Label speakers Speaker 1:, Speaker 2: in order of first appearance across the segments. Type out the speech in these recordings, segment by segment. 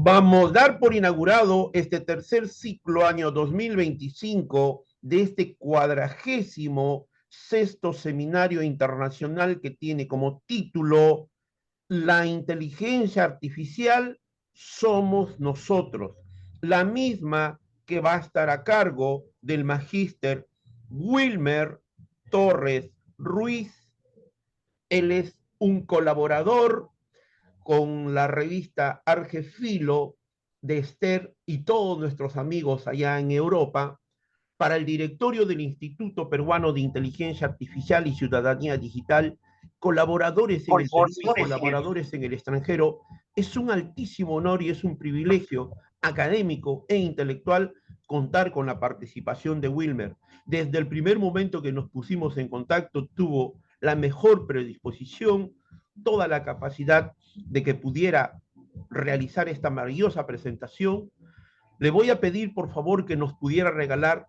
Speaker 1: Vamos a dar por inaugurado este tercer ciclo año 2025 de este 46º seminario internacional que tiene como título La inteligencia artificial somos nosotros, la misma que va a estar a cargo del magíster Wilmer Torres Ruiz. Él es un colaborador con la revista Argefilo de Esther y todos nuestros amigos allá en Europa, para el directorio del Instituto Peruano de Inteligencia Artificial y Ciudadanía Digital, colaboradores en el Perú y colaboradores en el extranjero. Es un altísimo honor y es un privilegio académico e intelectual contar con la participación de Wilmer. Desde el primer momento que nos pusimos en contacto, tuvo la mejor predisposición, toda la capacidad de que pudiera realizar esta maravillosa presentación. Le voy a pedir, por favor, que nos pudiera regalar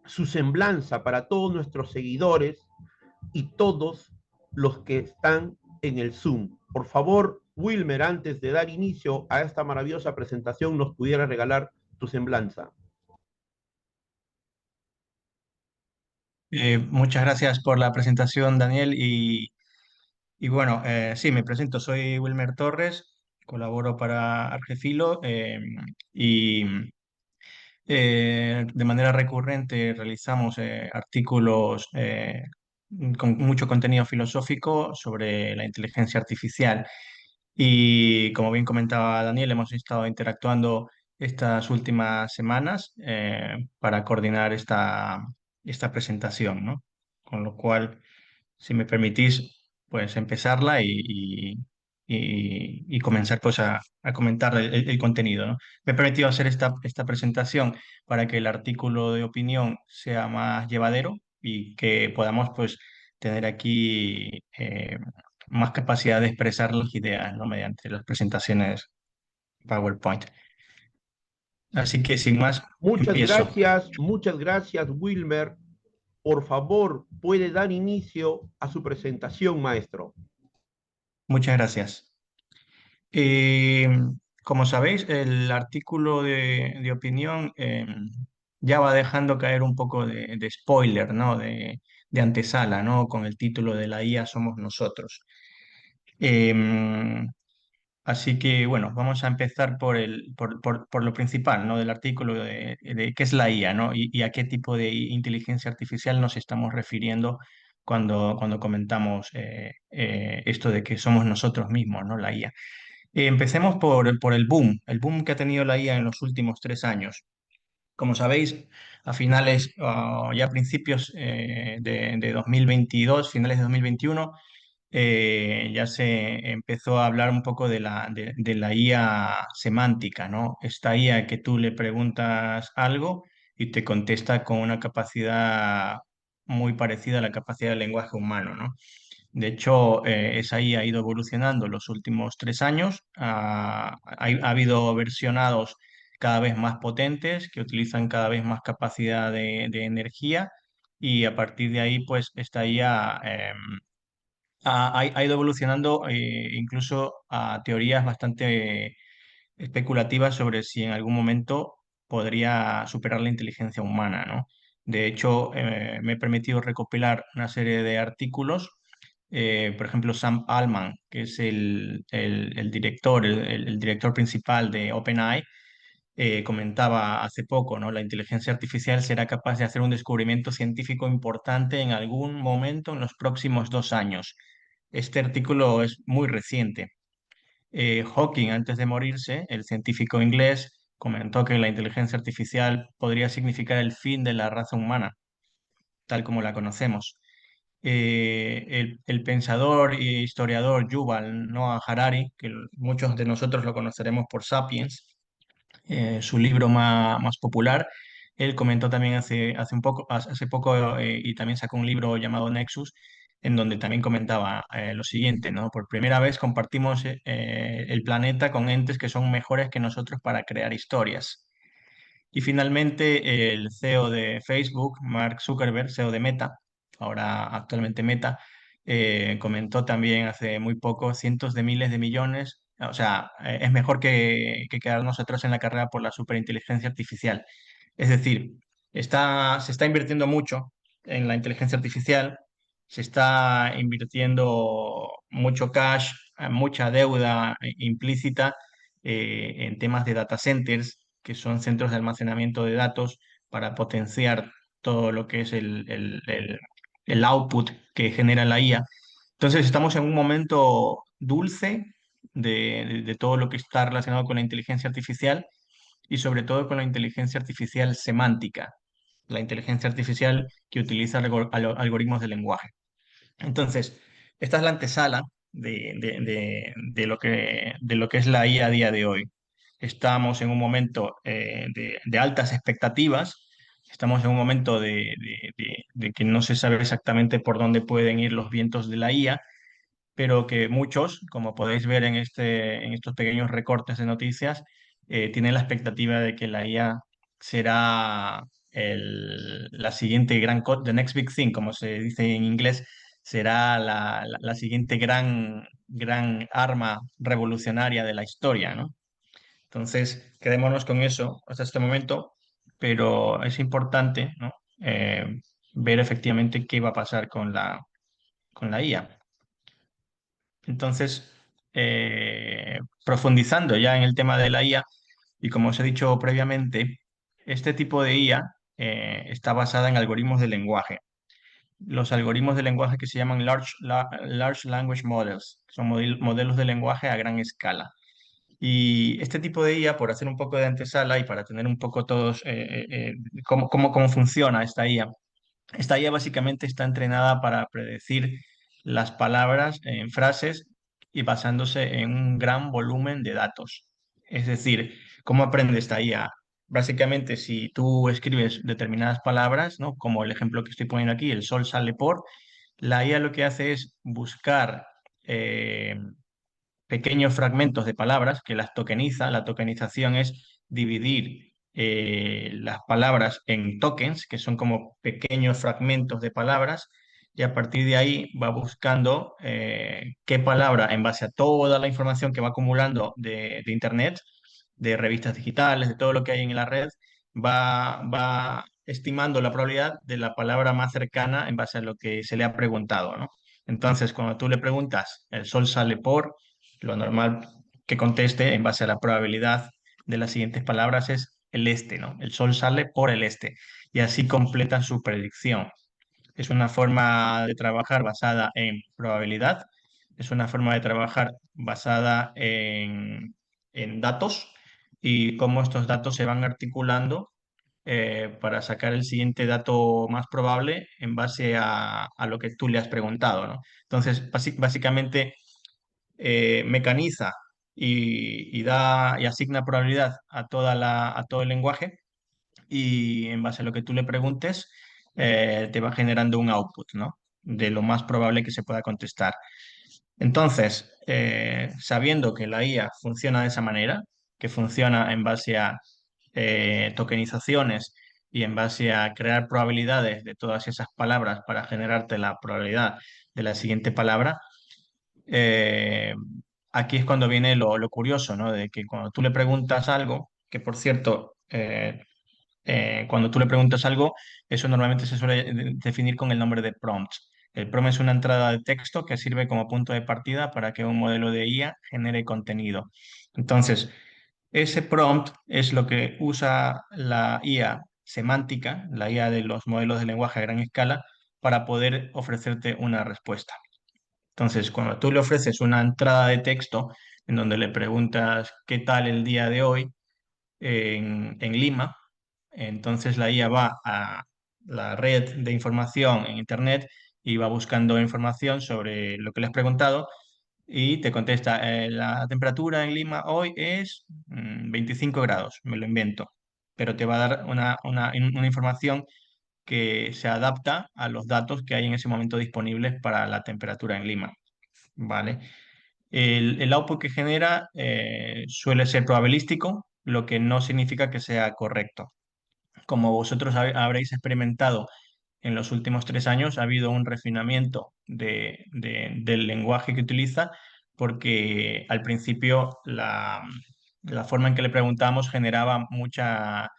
Speaker 1: su semblanza para todos nuestros seguidores y todos los que están en el Zoom. Por favor, Wilmer, antes de dar inicio a esta maravillosa presentación, nos pudiera regalar tu semblanza.
Speaker 2: Muchas gracias por la presentación, Daniel. Y bueno, sí, me presento. Soy Wilmer Torres, colaboro para Argefilo y de manera recurrente realizamos artículos con mucho contenido filosófico sobre la inteligencia artificial. Y como bien comentaba Daniel, hemos estado interactuando estas últimas semanas para coordinar esta presentación, ¿no? Con lo cual, si me permitís, pues empezarla y comenzar pues a comentar el contenido, ¿no? Me he permitido hacer esta presentación para que el artículo de opinión sea más llevadero y que podamos pues tener aquí más capacidad de expresar las ideas, ¿no? Mediante las presentaciones PowerPoint. Así que sin más, empiezo.
Speaker 1: Muchas gracias, Wilmer. Por favor, puede dar inicio a su presentación, maestro.
Speaker 2: Muchas gracias. Eh, Como sabéis, el artículo de opinión ya va dejando caer un poco de spoiler, ¿no? De antesala, ¿no? Con el título de La IA somos nosotros. Eh, Así que, bueno, vamos a empezar por lo principal, ¿no? Del artículo de qué es la IA, ¿no? Y a qué tipo de inteligencia artificial nos estamos refiriendo cuando comentamos esto de que somos nosotros mismos, ¿no? La IA. Empecemos por el boom que ha tenido la IA en los últimos 3 años. Como sabéis, a finales, ya a principios de 2022, finales de 2021, ya se empezó a hablar un poco de la IA semántica, ¿no? Esta IA que tú le preguntas algo y te contesta con una capacidad muy parecida a la capacidad del lenguaje humano, ¿no? De hecho, esa IA ha ido evolucionando en los últimos 3 años. Ha habido versionados cada vez más potentes que utilizan cada vez más capacidad de energía y a partir de ahí, pues, esta IA ha ido evolucionando incluso a teorías bastante especulativas sobre si en algún momento podría superar la inteligencia humana, ¿no? De hecho, me he permitido recopilar una serie de artículos. Por ejemplo, Sam Altman, que es el director, el director principal de OpenAI, comentaba hace poco, ¿no? La inteligencia artificial será capaz de hacer un descubrimiento científico importante en algún momento en los próximos 2 años. Este artículo es muy reciente. Hawking, antes de morirse, el científico inglés, comentó que la inteligencia artificial podría significar el fin de la raza humana, tal como la conocemos. El pensador e historiador Yuval Noah Harari, que muchos de nosotros lo conoceremos por Sapiens, su libro más popular. Él comentó también hace poco y también sacó un libro llamado Nexus, en donde también comentaba lo siguiente, ¿no? Por primera vez compartimos el planeta con entes que son mejores que nosotros para crear historias. Y finalmente, el CEO de Facebook, Mark Zuckerberg, CEO de Meta, ahora actualmente Meta, comentó también hace muy poco cientos de miles de millones O sea, es mejor que quedarnos atrás en la carrera por la superinteligencia artificial. Es decir, se está invirtiendo mucho en la inteligencia artificial, se está invirtiendo mucho cash, mucha deuda implícita en temas de data centers, que son centros de almacenamiento de datos para potenciar todo lo que es el output que genera la IA. Entonces estamos en un momento dulce de todo lo que está relacionado con la inteligencia artificial y sobre todo con la inteligencia artificial semántica, la inteligencia artificial que utiliza algoritmos de lenguaje. Entonces, esta es la antesala de lo que es la IA a día de hoy. Estamos en un momento de altas expectativas, estamos en un momento de que no se sabe exactamente por dónde pueden ir los vientos de la IA, pero que muchos, como podéis ver en estos pequeños recortes de noticias, tienen la expectativa de que la IA será la siguiente the next big thing, como se dice en inglés, será la siguiente gran arma revolucionaria de la historia, ¿no? Entonces, quedémonos con eso hasta este momento, pero es importante, ¿no? Ver efectivamente qué va a pasar con la IA. Entonces, profundizando ya en el tema de la IA, y como os he dicho previamente, este tipo de IA está basada en algoritmos de lenguaje. Los algoritmos de lenguaje que se llaman Large Language Models, que son modelos de lenguaje a gran escala. Y este tipo de IA, por hacer un poco de antesala y para tener un poco todos cómo funciona esta IA básicamente está entrenada para predecir las palabras en frases y basándose en un gran volumen de datos. Es decir, ¿cómo aprende esta IA? Básicamente, si tú escribes determinadas palabras, ¿no? Como el ejemplo que estoy poniendo aquí, el sol sale por, la IA lo que hace es buscar eh, pequeños fragmentos de palabras que las tokeniza. La tokenización es dividir las palabras en tokens, que son como pequeños fragmentos de palabras, y a partir de ahí va buscando qué palabra, en base a toda la información que va acumulando de Internet, de revistas digitales, de todo lo que hay en la red, va estimando la probabilidad de la palabra más cercana en base a lo que se le ha preguntado, ¿no? Entonces, cuando tú le preguntas, el sol sale por, lo normal que conteste en base a la probabilidad de las siguientes palabras es el este, ¿no? El sol sale por el este. Y así completa su predicción. Es una forma de trabajar basada en probabilidad, es una forma de trabajar basada en datos y cómo estos datos se van articulando para sacar el siguiente dato más probable en base a lo que tú le has preguntado, ¿no? Entonces, básicamente mecaniza y asigna probabilidad a a todo el lenguaje y en base a lo que tú le preguntes te va generando un output, ¿no? De lo más probable que se pueda contestar. Entonces, sabiendo que la IA funciona de esa manera, que funciona en base a tokenizaciones y en base a crear probabilidades de todas esas palabras para generarte la probabilidad de la siguiente palabra, eh, aquí es cuando viene lo curioso, ¿no? De que cuando tú le preguntas algo, que por cierto, cuando tú le preguntas algo, eso normalmente se suele definir con el nombre de prompt. El prompt es una entrada de texto que sirve como punto de partida para que un modelo de IA genere contenido. Entonces, ese prompt es lo que usa la IA semántica, la IA de los modelos de lenguaje a gran escala, para poder ofrecerte una respuesta. Entonces, cuando tú le ofreces una entrada de texto en donde le preguntas qué tal el día de hoy en Lima, entonces la IA va a la red de información en Internet y va buscando información sobre lo que le has preguntado y te contesta, la temperatura en Lima hoy es 25 grados, me lo invento, pero te va a dar una información que se adapta a los datos que hay en ese momento disponibles para la temperatura en Lima. ¿Vale? El output que genera suele ser probabilístico, lo que no significa que sea correcto. Como vosotros habréis experimentado en los últimos 3 años, ha habido un refinamiento del lenguaje que utiliza, porque al principio la forma en que le preguntamos generaba muchas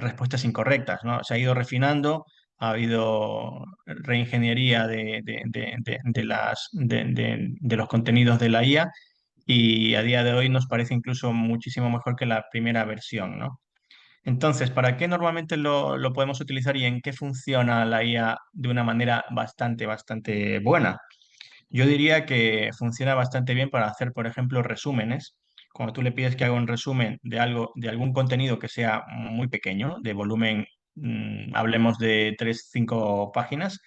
Speaker 2: respuestas incorrectas, ¿no? Se ha ido refinando, ha habido reingeniería de los contenidos de la IA y a día de hoy nos parece incluso muchísimo mejor que la primera versión, ¿no? Entonces, ¿para qué normalmente lo podemos utilizar y en qué funciona la IA de una manera bastante buena? Yo diría que funciona bastante bien para hacer, por ejemplo, resúmenes. Cuando tú le pides que haga un resumen de algo, de algún contenido que sea muy pequeño, de volumen, hablemos de 3 5 páginas,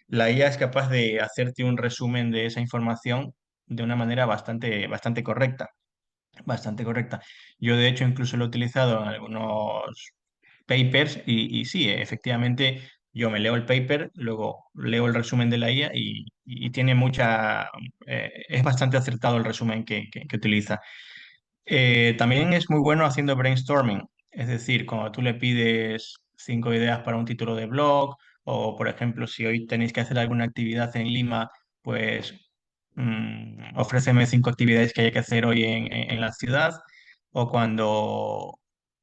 Speaker 2: la IA es capaz de hacerte un resumen de esa información de una manera bastante correcta. Bastante correcta. Yo, de hecho, incluso lo he utilizado en algunos papers y sí, efectivamente, yo me leo el paper, luego leo el resumen de la IA y tiene es bastante acertado el resumen que utiliza. También es muy bueno haciendo brainstorming, es decir, cuando tú le pides 5 ideas para un título de blog o, por ejemplo, si hoy tenéis que hacer alguna actividad en Lima, pues ofréceme 5 actividades que hay que hacer hoy en la ciudad o cuando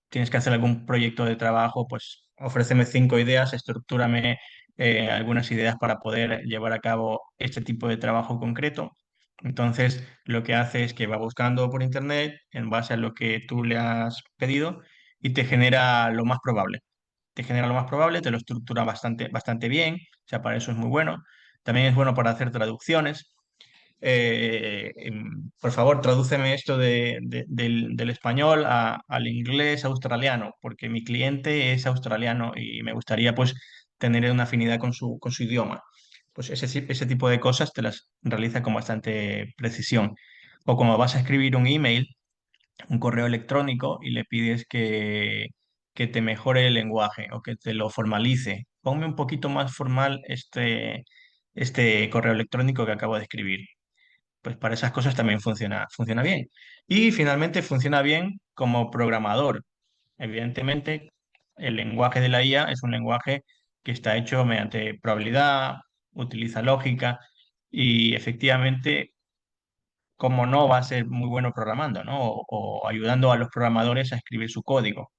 Speaker 2: tienes que hacer algún proyecto de trabajo, pues ofréceme 5 ideas, estructúrame algunas ideas para poder llevar a cabo este tipo de trabajo concreto. Entonces, lo que hace es que va buscando por internet en base a lo que tú le has pedido y te genera lo más probable. Te genera lo más probable, te lo estructura bastante bien, o sea, para eso es muy bueno. También es bueno para hacer traducciones. Por favor, tradúceme esto del español al inglés australiano, porque mi cliente es australiano y me gustaría pues tener una afinidad con su idioma. Pues ese tipo de cosas te las realiza con bastante precisión. O como vas a escribir un email, un correo electrónico y le pides que te mejore el lenguaje o que te lo formalice. Ponme un poquito más formal este correo electrónico que acabo de escribir. Pues para esas cosas también funciona bien. Y finalmente funciona bien como programador. Evidentemente, el lenguaje de la IA es un lenguaje que está hecho mediante probabilidad, utiliza lógica y efectivamente, como no va a ser muy bueno programando, ¿no? O ayudando a los programadores a escribir su código.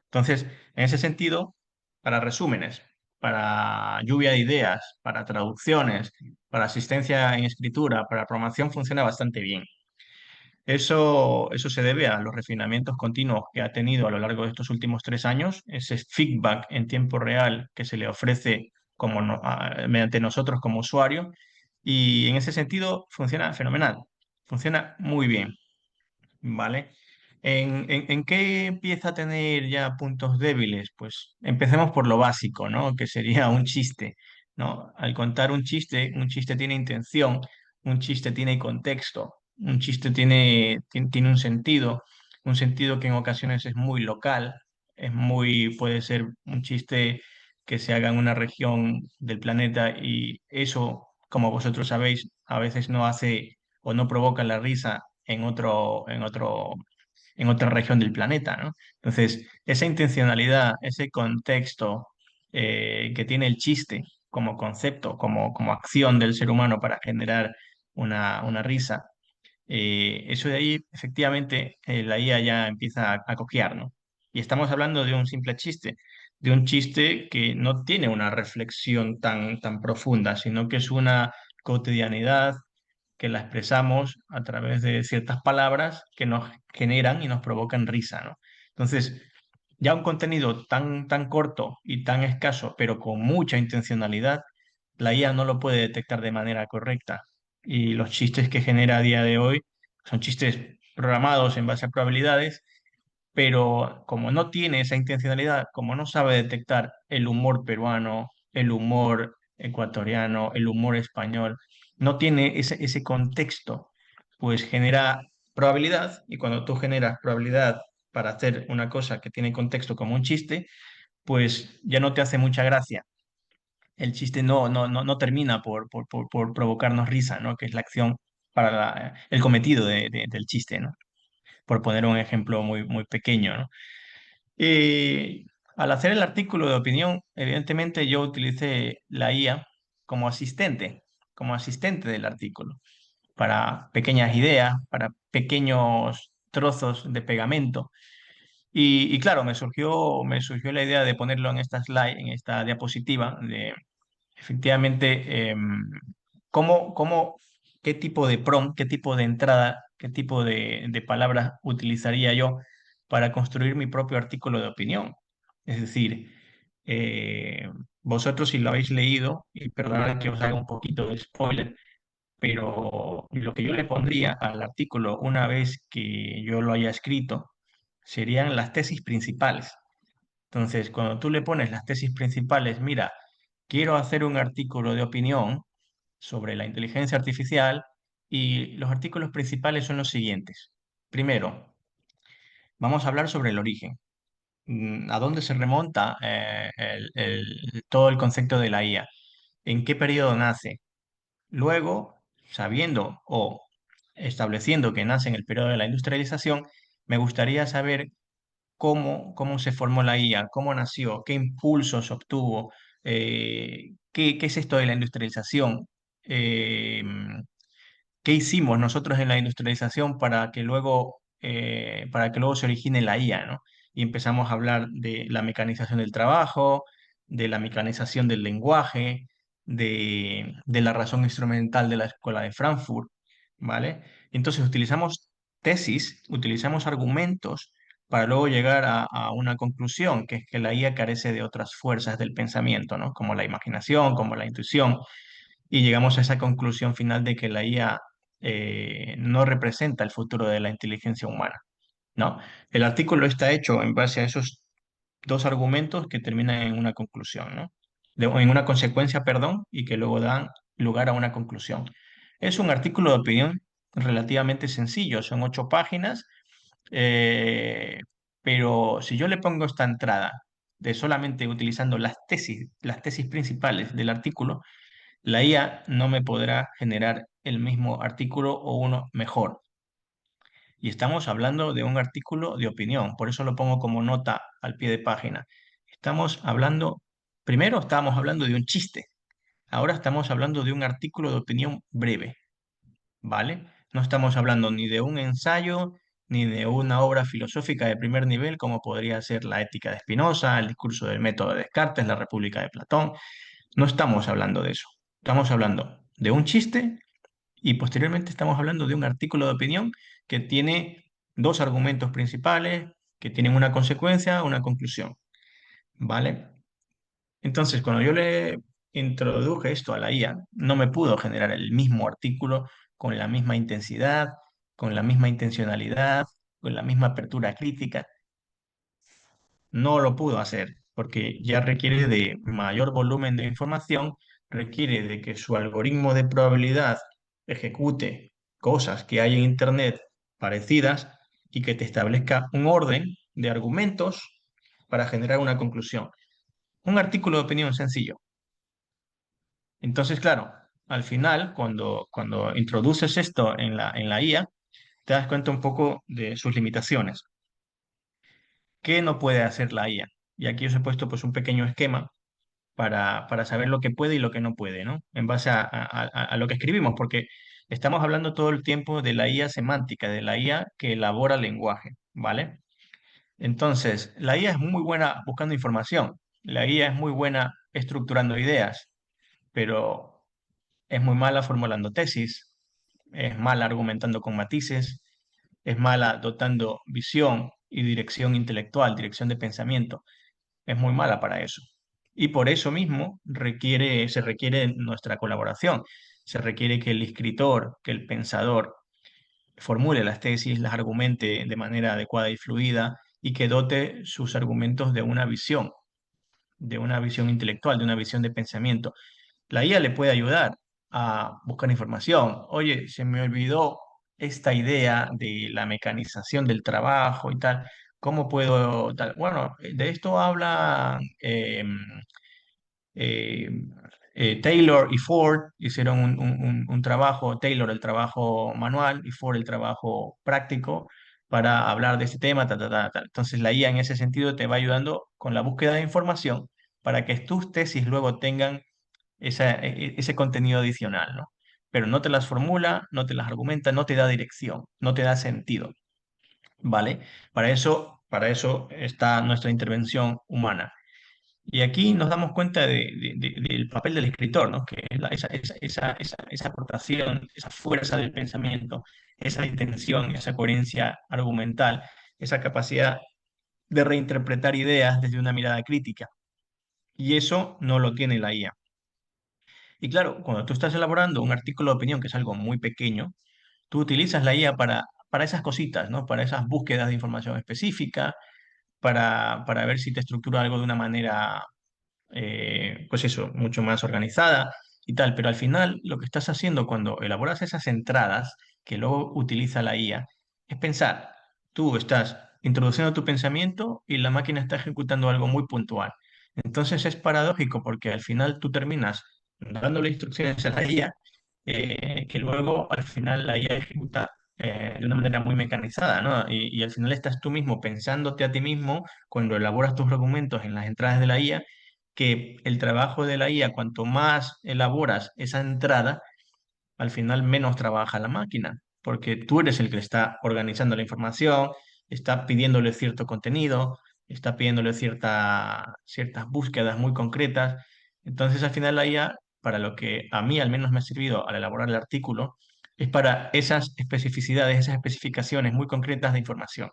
Speaker 2: Entonces, en ese sentido, para resúmenes, para lluvia de ideas, para traducciones, para asistencia en escritura, para programación, funciona bastante bien. Eso se debe a los refinamientos continuos que ha tenido a lo largo de estos últimos 3 años, ese feedback en tiempo real que se le ofrece mediante nosotros como usuario, y en ese sentido funciona fenomenal, funciona muy bien. ¿Vale? ¿En qué empieza a tener ya puntos débiles? Pues empecemos por lo básico, ¿no? Que sería un chiste, ¿no? Al contar un chiste tiene intención, un chiste tiene contexto, un chiste tiene un sentido que en ocasiones es muy local, puede ser un chiste que se haga en una región del planeta y eso, como vosotros sabéis, a veces no hace o no provoca la risa en otra región del planeta, ¿no? Entonces, esa intencionalidad, ese contexto que tiene el chiste como concepto, como acción del ser humano para generar una risa, eso de ahí, efectivamente, la IA ya empieza a cojear, ¿no? Y estamos hablando de un simple chiste, de un chiste que no tiene una reflexión tan profunda, sino que es una cotidianidad que la expresamos a través de ciertas palabras que nos generan y nos provocan risa, ¿no? Entonces, ya un contenido tan corto y tan escaso, pero con mucha intencionalidad, la IA no lo puede detectar de manera correcta. Y los chistes que genera a día de hoy son chistes programados en base a probabilidades, pero como no tiene esa intencionalidad, como no sabe detectar el humor peruano, el humor ecuatoriano, el humor español, no tiene ese contexto, pues genera probabilidad y cuando tú generas probabilidad para hacer una cosa que tiene contexto como un chiste, pues ya no te hace mucha gracia. El chiste no termina por provocarnos risa, ¿no? Que es la acción para el cometido del chiste, ¿no? Por poner un ejemplo muy pequeño, ¿no? Y al hacer el artículo de opinión, evidentemente yo utilicé la IA como asistente del artículo. para pequeñas ideas, para pequeños trozos de pegamento. Y claro, me surgió la idea de ponerlo en esta slide, en esta diapositiva, de efectivamente qué tipo de prompt, qué tipo de entrada, qué tipo de palabras utilizaría yo para construir mi propio artículo de opinión. Es decir, eh, vosotros si lo habéis leído, y perdonad que os haga un poquito de spoiler, pero lo que yo le pondría al artículo una vez que yo lo haya escrito serían las tesis principales. Entonces, cuando tú le pones las tesis principales, mira, quiero hacer un artículo de opinión sobre la inteligencia artificial y los artículos principales son los siguientes. Primero, vamos a hablar sobre el origen. ¿A dónde se remonta todo el concepto de la IA? ¿En qué periodo nace? Luego, sabiendo o estableciendo que nace en el periodo de la industrialización, me gustaría saber cómo se formó la IA, cómo nació, qué impulsos obtuvo, qué es esto de la industrialización, eh, qué hicimos nosotros en la industrialización para que luego se origine la IA, ¿no? Y empezamos a hablar de la mecanización del trabajo, de la mecanización del lenguaje, de la razón instrumental de la Escuela de Frankfurt, ¿vale? Entonces utilizamos tesis, utilizamos argumentos para luego llegar a una conclusión, que es que la IA carece de otras fuerzas del pensamiento, ¿no? Como la imaginación, como la intuición, y llegamos a esa conclusión final de que la IA no representa el futuro de la inteligencia humana, ¿no? El artículo está hecho en base a esos dos argumentos que terminan en una conclusión, ¿no? En una consecuencia, perdón, y que luego dan lugar a una conclusión. Es un artículo de opinión relativamente sencillo, son 8 páginas, eh, pero si yo le pongo esta entrada de solamente utilizando las tesis principales del artículo, la IA no me podrá generar el mismo artículo o uno mejor. Y estamos hablando de un artículo de opinión, por eso lo pongo como nota al pie de página. Primero estábamos hablando de un chiste, ahora estamos hablando de un artículo de opinión breve, ¿vale? No estamos hablando ni de un ensayo, ni de una obra filosófica de primer nivel, como podría ser la Ética de Spinoza, el discurso del método de Descartes, la República de Platón. No estamos hablando de eso. Estamos hablando de un chiste y posteriormente estamos hablando de un artículo de opinión que tiene dos argumentos principales, que tienen una consecuencia, una conclusión, ¿vale? Entonces, cuando yo le introduje esto a la IA, no me pudo generar el mismo artículo con la misma intensidad, con la misma intencionalidad, con la misma apertura crítica. No lo pudo hacer porque ya requiere de mayor volumen de información, requiere de que su algoritmo de probabilidad ejecute cosas que hay en Internet parecidas y que te establezca un orden de argumentos para generar una conclusión. Un artículo de opinión sencillo. Entonces, claro, al final, cuando introduces esto en la IA, te das cuenta un poco de sus limitaciones. ¿Qué no puede hacer la IA? Y aquí os he puesto pues un pequeño esquema para saber lo que puede y lo que no puede, ¿no? En base a lo que escribimos, porque estamos hablando todo el tiempo de la IA semántica, de la IA que elabora lenguaje, ¿vale? Entonces, la IA es muy buena buscando información, la IA es muy buena estructurando ideas, pero es muy mala formulando tesis, es mala argumentando con matices, es mala dotando visión y dirección intelectual, dirección de pensamiento, es muy mala para eso. Y por eso mismo se requiere nuestra colaboración. Se requiere que el escritor, que el pensador formule las tesis, las argumente de manera adecuada y fluida y que dote sus argumentos de una visión intelectual, de una visión de pensamiento. La IA le puede ayudar a buscar información. Oye, se me olvidó esta idea de la mecanización del trabajo y tal. ¿Cómo puedo tal? Bueno, de esto habla eh, Taylor y Ford hicieron un trabajo, Taylor el trabajo manual y Ford el trabajo práctico para hablar de este tema, ta, ta, ta, ta. Entonces la IA en ese sentido te va ayudando con la búsqueda de información para que tus tesis luego tengan ese contenido adicional, ¿no? pero no te las formula, no te las argumenta, no te da dirección, no te da sentido, ¿vale? Para eso está nuestra intervención humana. Y aquí nos damos cuenta del papel del escritor, ¿no? Que es esa aportación, esa fuerza del pensamiento, esa intención, esa coherencia argumental, esa capacidad de reinterpretar ideas desde una mirada crítica. Y eso no lo tiene la IA. Y claro, cuando tú estás elaborando un artículo de opinión, que es algo muy pequeño, tú utilizas la IA para esas cositas, ¿no? Para esas búsquedas de información específica, para ver si te estructura algo de una manera pues eso, mucho más organizada y tal, pero al final lo que estás haciendo cuando elaboras esas entradas que luego utiliza la IA es pensar, tú estás introduciendo tu pensamiento y la máquina está ejecutando algo muy puntual. Entonces es paradójico porque al final tú terminas dándole instrucciones a la IA que luego al final la IA ejecuta de una manera muy mecanizada, ¿no? Y al final estás tú mismo pensándote a ti mismo cuando elaboras tus argumentos en las entradas de la IA que el trabajo de la IA, cuanto más elaboras esa entrada, al final menos trabaja la máquina, porque tú eres el que está organizando la información, está pidiéndole cierto contenido, está pidiéndole ciertas búsquedas muy concretas. Entonces, al final la IA, para lo que a mí al menos me ha servido al elaborar el artículo, es para esas especificidades, esas especificaciones muy concretas de información,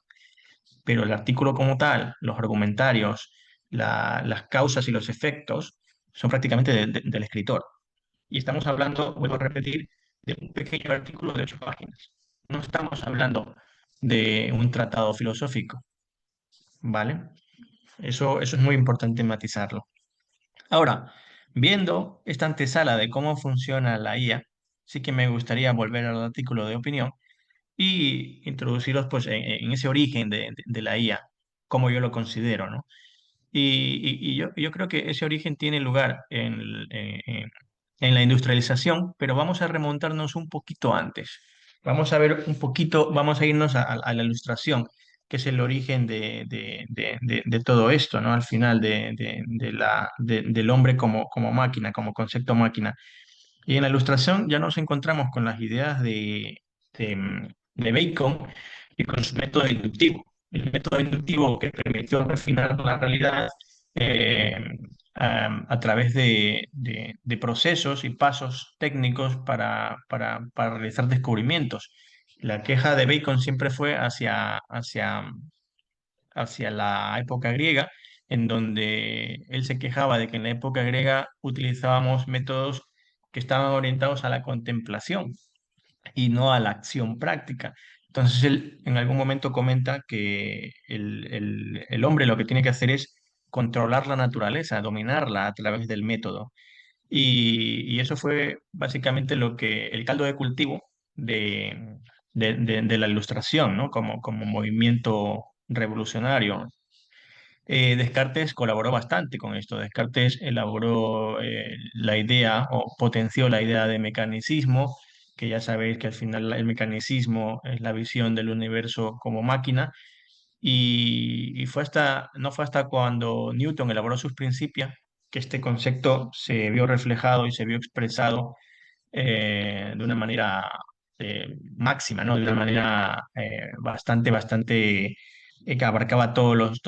Speaker 2: pero el artículo como tal, los argumentarios, las causas y los efectos son prácticamente del escritor. Y estamos hablando, vuelvo a repetir, de un pequeño artículo de 8 páginas. No estamos hablando de un tratado filosófico, ¿vale? Eso es muy importante matizarlo. Ahora, viendo esta antesala de cómo funciona la IA, sí que me gustaría volver al artículo de opinión y introducirlos pues, en ese origen de la IA, como yo lo considero, ¿no? Y yo creo que ese origen tiene lugar en la industrialización, pero vamos a remontarnos un poquito antes. Vamos a ver un poquito, vamos a irnos a la ilustración, que es el origen de todo esto, ¿no? Al final del hombre como máquina, como concepto máquina. Y en la ilustración ya nos encontramos con las ideas de Bacon y con su método inductivo. El método inductivo que permitió refinar la realidad eh, a través de procesos y pasos técnicos para realizar descubrimientos. La queja de Bacon siempre fue hacia la época griega, en donde él se quejaba de que en la época griega utilizábamos métodos que estaban orientados a la contemplación y no a la acción práctica. Entonces él en algún momento comenta que el hombre lo que tiene que hacer es controlar la naturaleza, dominarla a través del método. Y eso fue básicamente el caldo de cultivo de la ilustración, ¿no? Como movimiento revolucionario. Descartes colaboró bastante con esto. Descartes elaboró la idea o potenció la idea de mecanicismo, que ya sabéis que al final el mecanicismo es la visión del universo como máquina. Y no fue hasta cuando Newton elaboró sus principios que este concepto se vio reflejado y se vio expresado de una manera máxima, ¿no? De una manera bastante que abarcaba todos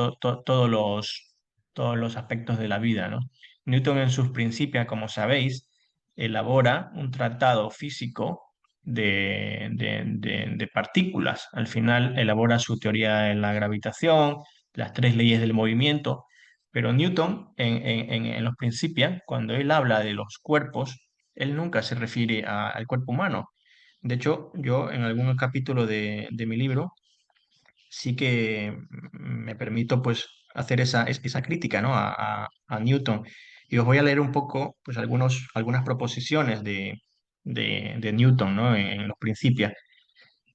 Speaker 2: los aspectos de la vida, ¿no? Newton en sus principios, como sabéis, elabora un tratado físico de partículas. Al final elabora su teoría de la gravitación, las 3 leyes del movimiento, pero Newton en los principios, cuando él habla de los cuerpos, él nunca se refiere al cuerpo humano. De hecho, yo en algún capítulo de mi libro sí que me permito pues hacer esa crítica, ¿no? a Newton. Y os voy a leer un poco pues algunas proposiciones de Newton, ¿no? En los principios.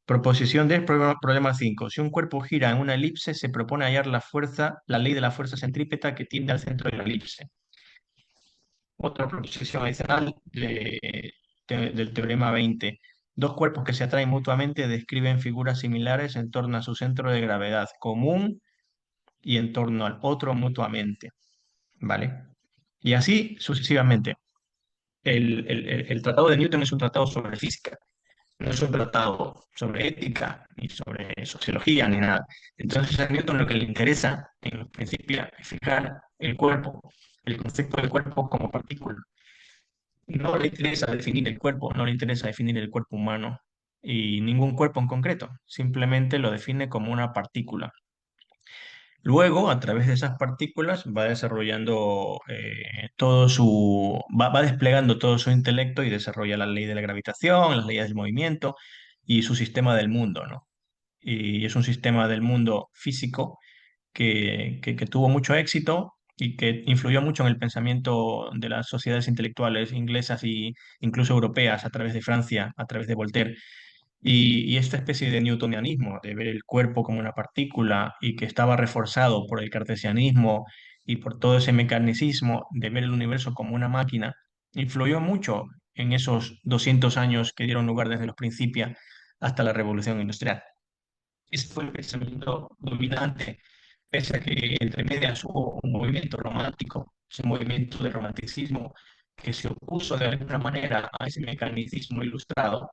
Speaker 2: Proposición 10, problema 5. Si un cuerpo gira en una elipse, se propone hallar la ley de la fuerza centrípeta que tiende al centro de la elipse. Otra proposición adicional del teorema 20. Dos cuerpos que se atraen mutuamente describen figuras similares en torno a su centro de gravedad común y en torno al otro mutuamente. ¿Vale? Y así sucesivamente. el tratado de Newton es un tratado sobre física, no es un tratado sobre ética, ni sobre sociología, ni nada. Entonces a Newton lo que le interesa en los principios es fijar el cuerpo, el concepto del cuerpo como partícula. No le interesa definir el cuerpo, no le interesa definir el cuerpo humano y ningún cuerpo en concreto, simplemente lo define como una partícula. Luego, a través de esas partículas, va desarrollando va desplegando todo su intelecto y desarrolla la ley de la gravitación, las leyes del movimiento y su sistema del mundo, ¿no? Y es un sistema del mundo físico que tuvo mucho éxito y que influyó mucho en el pensamiento de las sociedades intelectuales inglesas e incluso europeas a través de Francia, a través de Voltaire. Y esta especie de newtonianismo, de ver el cuerpo como una partícula y que estaba reforzado por el cartesianismo y por todo ese mecanicismo de ver el universo como una máquina, influyó mucho en esos 200 años que dieron lugar desde los principios hasta la Revolución Industrial. Ese fue el pensamiento dominante, pese a que entre medias hubo un movimiento romántico, ese movimiento de romanticismo que se opuso de alguna manera a ese mecanicismo ilustrado,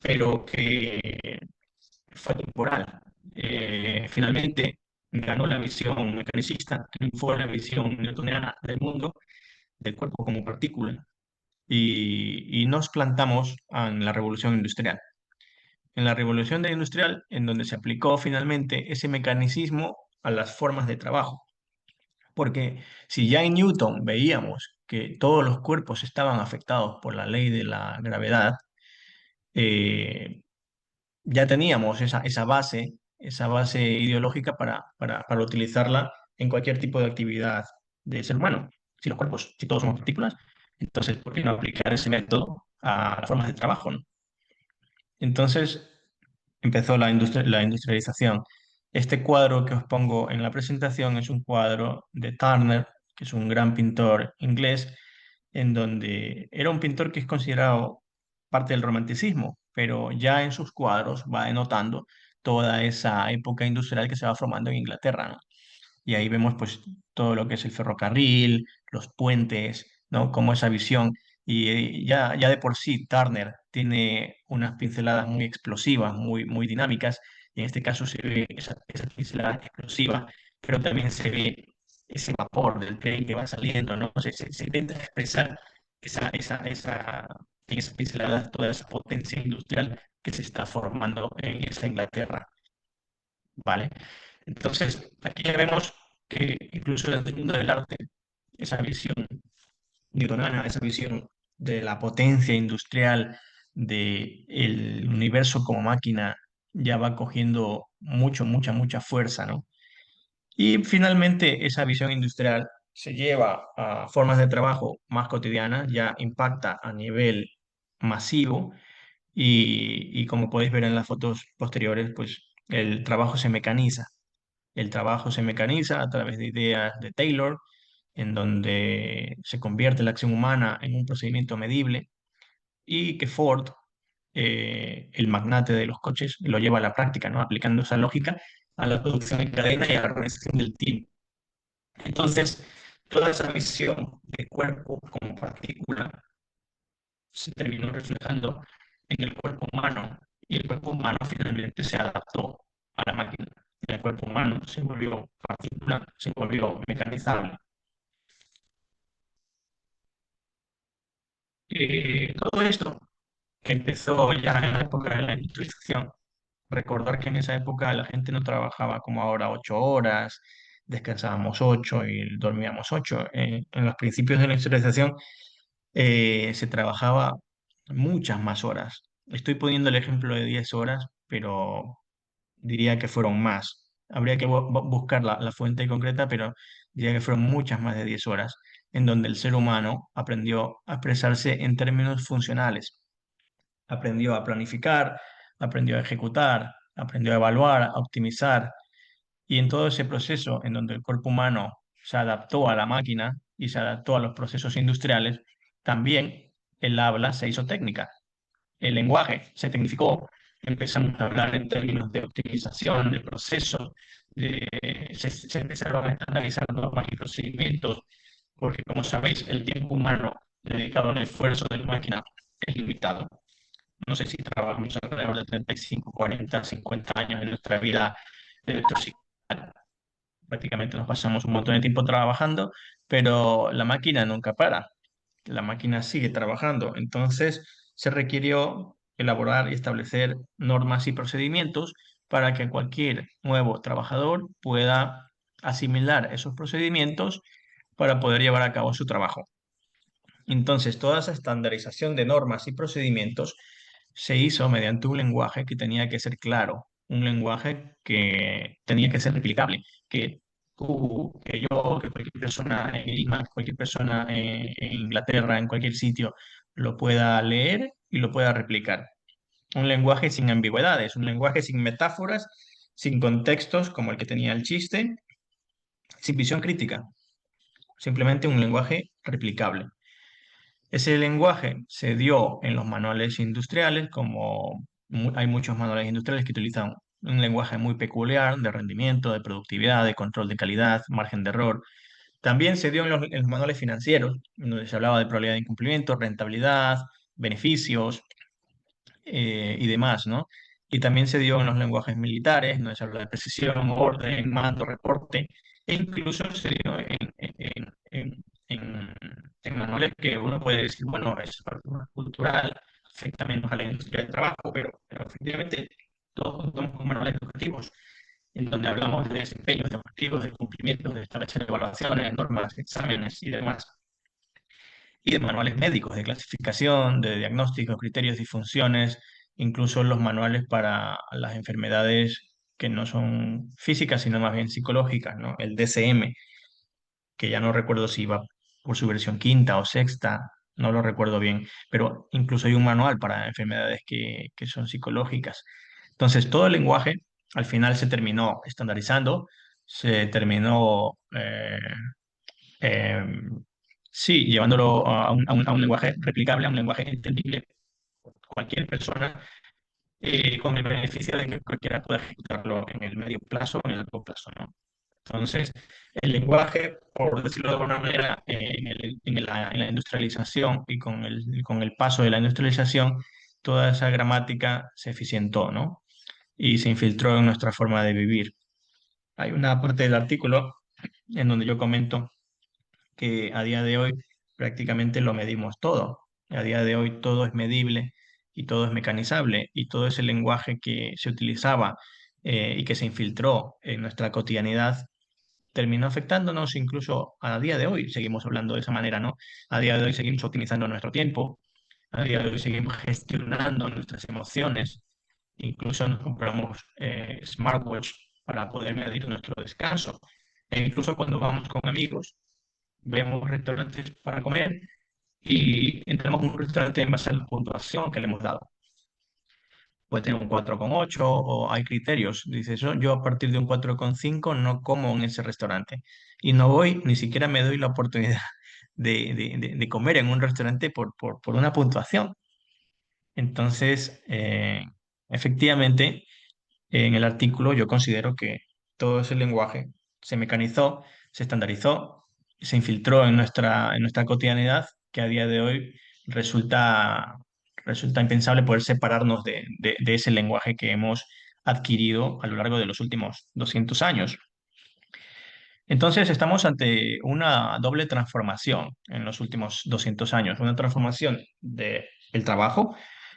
Speaker 2: pero que fue temporal. Finalmente ganó la visión mecanicista, fue la visión newtoniana del mundo, del cuerpo como partícula, y nos plantamos en la revolución industrial. En la revolución industrial, en donde se aplicó finalmente ese mecanicismo a las formas de trabajo. Porque si ya en Newton veíamos que todos los cuerpos estaban afectados por la ley de la gravedad, eh, ya teníamos esa base ideológica para utilizarla en cualquier tipo de actividad de ser humano. Si los cuerpos, si todos somos partículas, entonces, ¿por qué no aplicar ese método a las formas de trabajo, ¿no? Entonces empezó la industrialización. Este cuadro que os pongo en la presentación es un cuadro de Turner, que es un gran pintor inglés, en donde era un pintor que es considerado parte del romanticismo, pero ya en sus cuadros va denotando toda esa época industrial que se va formando en Inglaterra, ¿no? Y ahí vemos pues todo lo que es el ferrocarril, los puentes, ¿no? Como esa visión. Y ya de por sí Turner tiene unas pinceladas muy explosivas, muy dinámicas, y en este caso se ve esa pincelada explosiva, pero también se ve ese vapor del tren que va saliendo, ¿no? Se intenta expresar en esas pinceladas toda esa potencia industrial que se está formando en esa Inglaterra, ¿vale? Entonces, aquí ya vemos que incluso desde el mundo del arte, esa visión newtoniana, esa visión de la potencia industrial del universo como máquina, ya va cogiendo mucha fuerza, ¿no? Y finalmente esa visión industrial se lleva a formas de trabajo más cotidianas, ya impacta a nivel masivo y como podéis ver en las fotos posteriores, pues el trabajo se mecaniza. El trabajo se mecaniza a través de ideas de Taylor, en donde se convierte la acción humana en un procedimiento medible y que Ford, el magnate de los coches, lo lleva a la práctica, ¿no? Aplicando esa lógica a la producción en cadena y a la organización del team. Entonces, toda esa visión de cuerpo como partícula se terminó reflejando en el cuerpo humano y el cuerpo humano finalmente se adaptó a la máquina. El cuerpo humano se volvió partícula, se volvió mecanizable. Todo esto que empezó ya en la época de la industrialización, recordar que en esa época la gente no trabajaba como ahora 8 horas, descansábamos 8 y dormíamos 8. En los principios de la industrialización se trabajaba muchas más horas. Estoy poniendo el ejemplo de 10 horas, pero diría que fueron más. Habría que buscar la fuente concreta, pero diría que fueron muchas más de 10 horas, en donde el ser humano aprendió a expresarse en términos funcionales. Aprendió a planificar, aprendió a ejecutar, aprendió a evaluar, a optimizar. Y en todo ese proceso, en donde el cuerpo humano se adaptó a la máquina y se adaptó a los procesos industriales, también el habla se hizo técnica, el lenguaje se tecnificó, empezamos a hablar en términos de optimización, de procesos, se empezaron a estandarizar normas y procedimientos, porque como sabéis, el tiempo humano dedicado al esfuerzo de la máquina es limitado. No sé si trabajamos alrededor de 35, 40, 50 años en nuestra vida electrosexual. Prácticamente nos pasamos un montón de tiempo trabajando, pero la máquina nunca para. La máquina sigue trabajando. Entonces se requirió elaborar y establecer normas y procedimientos para que cualquier nuevo trabajador pueda asimilar esos procedimientos para poder llevar a cabo su trabajo. Entonces, toda esa estandarización de normas y procedimientos se hizo mediante un lenguaje que tenía que ser claro, un lenguaje que tenía que ser replicable, que tú, que yo, que cualquier persona en Lima, cualquier persona en Inglaterra, en cualquier sitio, lo pueda leer y lo pueda replicar. Un lenguaje sin ambigüedades, un lenguaje sin metáforas, sin contextos como el que tenía el chiste, sin visión crítica, simplemente un lenguaje replicable. Ese lenguaje se dio en los manuales industriales, como hay muchos manuales industriales que utilizan un lenguaje muy peculiar de rendimiento, de productividad, de control de calidad, margen de error. También se dio en los manuales financieros, donde se hablaba de probabilidad de incumplimiento, rentabilidad, beneficios, y demás, ¿no? Y también se dio en los lenguajes militares, donde se habla de precisión, orden, mando, reporte, e incluso se dio en manuales que uno puede decir, bueno, es parte cultural, afecta menos a la industria del trabajo, pero efectivamente todos contamos con manuales educativos, en donde hablamos de desempeños, de objetivos, de cumplimientos, de establecer evaluaciones, normas, exámenes y demás, y de manuales médicos de clasificación, de diagnósticos, criterios y funciones, incluso los manuales para las enfermedades que no son físicas, sino más bien psicológicas, ¿no? El DSM, que ya no recuerdo si iba por su versión quinta o sexta, no lo recuerdo bien, pero incluso hay un manual para enfermedades que son psicológicas. Entonces, todo el lenguaje al final se terminó estandarizando, se terminó eh, sí, llevándolo a un lenguaje replicable, a un lenguaje entendible por cualquier persona, con el beneficio de que cualquiera pueda ejecutarlo en el medio plazo o en el largo plazo, ¿no? Entonces, el lenguaje, por decirlo de alguna manera, en la industrialización y con el paso de la industrialización, toda esa gramática se eficientó, ¿no? Y se infiltró en nuestra forma de vivir. Hay una parte del artículo en donde yo comento que a día de hoy prácticamente lo medimos todo. A día de hoy todo es medible y todo es mecanizable y todo ese lenguaje que se utilizaba y que se infiltró en nuestra cotidianidad terminó afectándonos incluso a día de hoy. Seguimos hablando de esa manera, ¿no? A día de hoy seguimos optimizando nuestro tiempo, a día de hoy seguimos gestionando nuestras emociones, incluso nos compramos smartwatch para poder medir nuestro descanso. E incluso cuando vamos con amigos, vemos restaurantes para comer y entramos en un restaurante en base a la puntuación que le hemos dado. Puede tener un 4,8 o hay criterios. Dice eso, yo a partir de un 4,5 no como en ese restaurante. Y no voy, ni siquiera me doy la oportunidad de comer en un restaurante por una puntuación. Entonces, efectivamente, en el artículo yo considero que todo ese lenguaje se mecanizó, se estandarizó, se infiltró en nuestra cotidianidad, que a día de hoy resulta impensable poder separarnos de ese lenguaje que hemos adquirido a lo largo de los últimos 200 años. Entonces estamos ante una doble transformación en los últimos 200 años, una transformación del trabajo,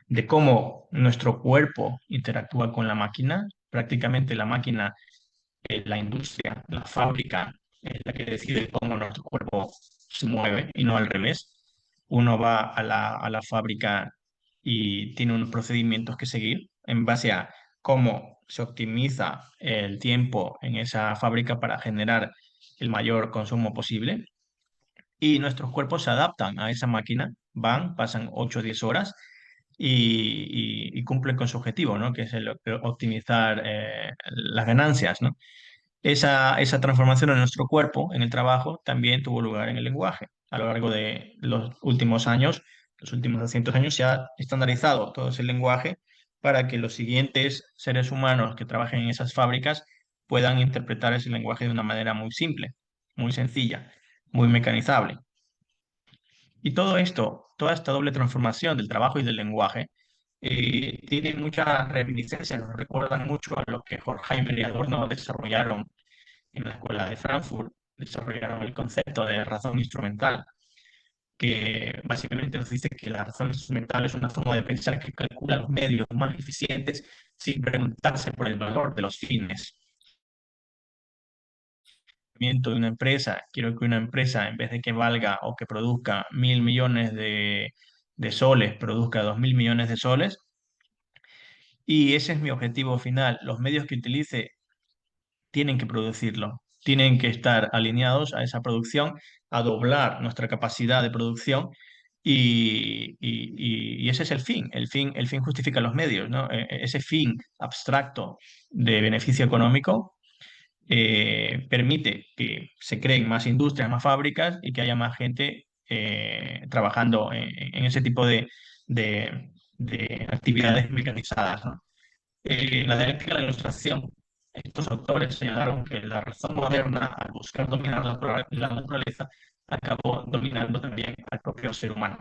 Speaker 2: de cómo nuestro cuerpo interactúa con la máquina. Prácticamente la máquina, la industria, la fábrica es la que decide cómo nuestro cuerpo se mueve y no al revés. Uno va a la fábrica y tiene unos procedimientos que seguir en base a cómo se optimiza el tiempo en esa fábrica para generar el mayor consumo posible. Y nuestros cuerpos se adaptan a esa máquina, van, pasan 8 o 10 horas y cumplen con su objetivo, ¿no? Que es optimizar las ganancias, ¿no? Esa transformación en nuestro cuerpo, en el trabajo, también tuvo lugar en el lenguaje. A lo largo de los últimos años, los últimos 200 años, se ha estandarizado todo ese lenguaje para que los siguientes seres humanos que trabajen en esas fábricas puedan interpretar ese lenguaje de una manera muy simple, muy sencilla, muy mecanizable. Y todo esto, toda esta doble transformación del trabajo y del lenguaje, tiene muchas reminiscencias, nos recuerdan mucho a lo que Horkheimer y Adorno desarrollaron en la Escuela de Frankfurt, desarrollaron el concepto de razón instrumental, que básicamente nos dice que la razón instrumental es una forma de pensar que calcula los medios más eficientes sin preguntarse por el valor de los fines. De una empresa, quiero que una empresa, en vez de que valga o que produzca 1.000 millones de soles, produzca 2.000 millones de soles, y ese es mi objetivo final. Los medios que utilice tienen que producirlo, tienen que estar alineados a esa producción, a doblar nuestra capacidad de producción y ese es el fin. El fin justifica los medios, ¿no? Ese fin abstracto de beneficio económico permite que se creen más industrias, más fábricas y que haya más gente trabajando en ese tipo de actividades mecanizadas, ¿no? La dialéctica de la ilustración. Estos autores señalaron que la razón moderna, al buscar dominar la naturaleza, acabó dominando también al propio ser humano.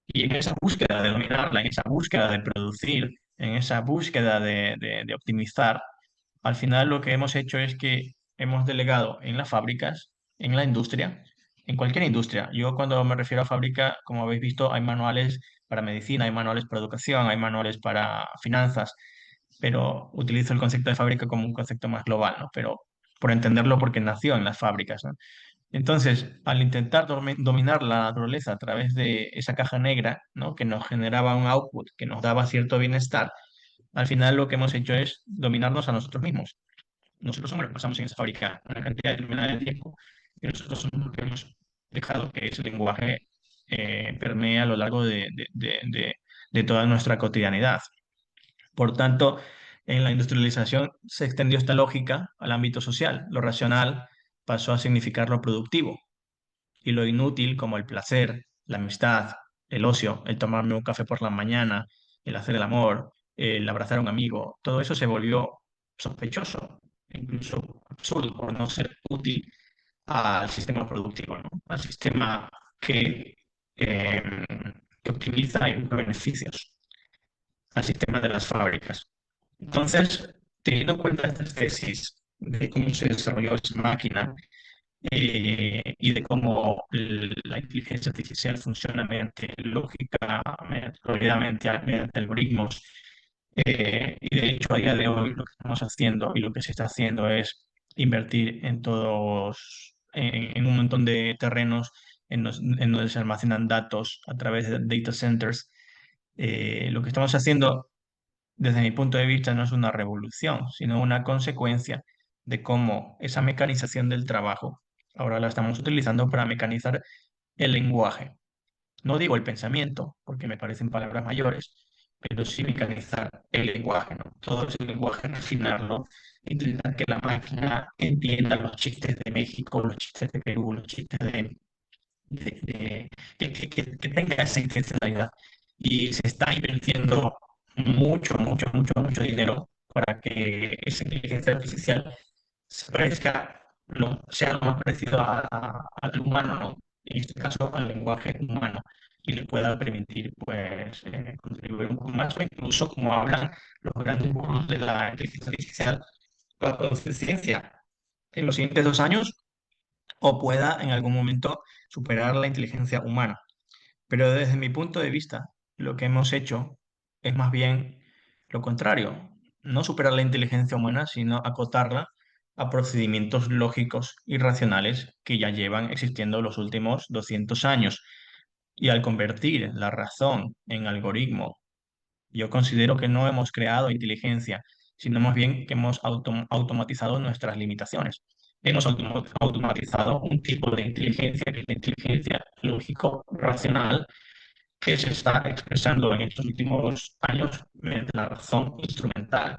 Speaker 2: Y en esa búsqueda de dominarla, en esa búsqueda de producir, en esa búsqueda de optimizar, al final lo que hemos hecho es que hemos delegado en las fábricas, en la industria, en cualquier industria. Yo cuando me refiero a fábrica, como habéis visto, hay manuales para medicina, hay manuales para educación, hay manuales para finanzas, pero utilizo el concepto de fábrica como un concepto más global, ¿no? Pero por entenderlo porque nació en las fábricas, ¿no? Entonces, al intentar dominar la naturaleza a través de esa caja negra, ¿no? Que nos generaba un output que nos daba cierto bienestar, al final lo que hemos hecho es dominarnos a nosotros mismos. Nosotros somos los que pasamos en esa fábrica una cantidad determinada de tiempo y nosotros somos los que hemos dejado que ese lenguaje permee a lo largo de toda nuestra cotidianidad. Por tanto, en la industrialización se extendió esta lógica al ámbito social. Lo racional pasó a significar lo productivo y lo inútil como el placer, la amistad, el ocio, el tomarme un café por la mañana, el hacer el amor, el abrazar a un amigo, todo eso se volvió sospechoso, incluso absurdo por no ser útil al sistema productivo, ¿no? Al sistema que, eh, que optimiza y busca beneficios, al sistema de las fábricas. Entonces, teniendo en cuenta estas tesis de cómo se desarrolló esa máquina y de cómo la inteligencia artificial funciona mediante lógica, mediante algoritmos, y de hecho a día de hoy lo que estamos haciendo y lo que se está haciendo es invertir en un montón de terrenos en donde se almacenan datos a través de data centers. Lo que estamos haciendo desde mi punto de vista, no es una revolución, sino una consecuencia de cómo esa mecanización del trabajo ahora la estamos utilizando para mecanizar el lenguaje. No digo el pensamiento, porque me parecen palabras mayores, pero sí mecanizar el lenguaje, ¿no? Todo ese lenguaje, refinarlo, intentar que la máquina entienda los chistes de México, los chistes de Perú, los chistes que tenga esa intencionalidad. Y se está invirtiendo mucho dinero para que esa inteligencia artificial se parezca, sea lo más parecido al humano, ¿no? En este caso al lenguaje humano, y le pueda permitir pues, contribuir un poco más, o incluso, como hablan los grandes gurús de la inteligencia artificial, para producir ciencia en los siguientes 2 años o pueda en algún momento superar la inteligencia humana. Pero desde mi punto de vista, lo que hemos hecho es más bien lo contrario, no superar la inteligencia humana, sino acotarla a procedimientos lógicos y racionales que ya llevan existiendo los últimos 200 años. Y al convertir la razón en algoritmo, yo considero que no hemos creado inteligencia, sino más bien que hemos automatizado nuestras limitaciones. Hemos automatizado un tipo de inteligencia que es la inteligencia lógico-racional que se está expresando en estos últimos años mediante la razón instrumental.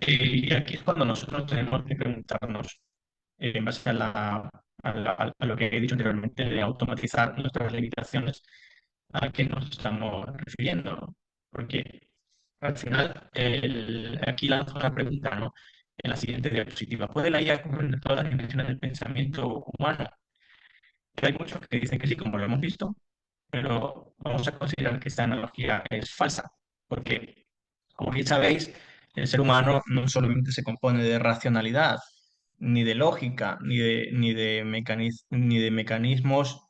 Speaker 2: Y aquí es cuando nosotros tenemos que preguntarnos, en base a lo que he dicho anteriormente, de automatizar nuestras limitaciones, a qué nos estamos refiriendo, ¿no? Porque al final, aquí lanzo una pregunta, ¿no? En la siguiente diapositiva. ¿Puede la IA comprender todas las dimensiones del pensamiento humano? Hay muchos que dicen que sí, como lo hemos visto, pero vamos a considerar que esta analogía es falsa, porque, como bien sabéis, el ser humano no solamente se compone de racionalidad, ni de lógica, ni de mecanismos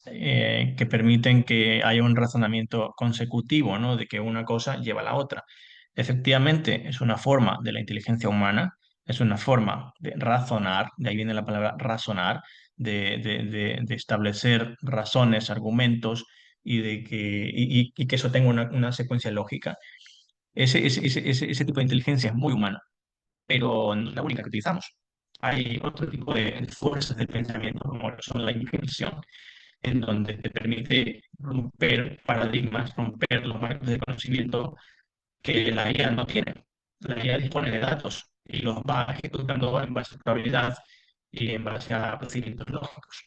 Speaker 2: que permiten que haya un razonamiento consecutivo, ¿no? De que una cosa lleva a la otra. Efectivamente, es una forma de la inteligencia humana, es una forma de razonar, de ahí viene la palabra razonar, de establecer razones, argumentos y que eso tenga una secuencia lógica. Ese tipo de inteligencia es muy humana, pero no es la única que utilizamos. Hay otro tipo de fuerzas de pensamiento, como lo son la intuición, en donde te permite romper paradigmas, romper los marcos de conocimiento que la IA no tiene. La IA dispone de datos y los va ejecutando en base a probabilidad y en base a procedimientos lógicos.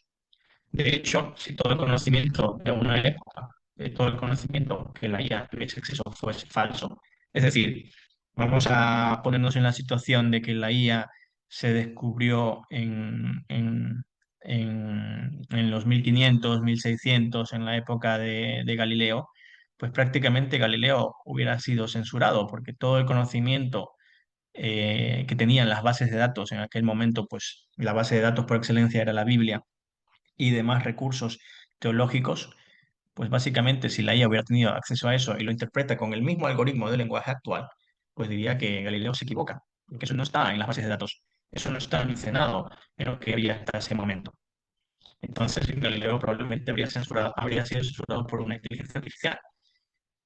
Speaker 2: De hecho, si todo el conocimiento de una época, de todo el conocimiento que la IA tuviese acceso fuese falso, es decir, vamos a ponernos en la situación de que la IA se descubrió en los 1500, 1600, en la época de Galileo, pues prácticamente Galileo hubiera sido censurado porque todo el conocimiento que tenían las bases de datos en aquel momento, pues la base de datos por excelencia era la Biblia y demás recursos teológicos, pues básicamente si la IA hubiera tenido acceso a eso y lo interpreta con el mismo algoritmo de lenguaje actual, pues diría que Galileo se equivoca, porque eso no está en las bases de datos, eso no está almacenado en lo que había hasta ese momento. Entonces Galileo probablemente habría sido censurado por una inteligencia artificial.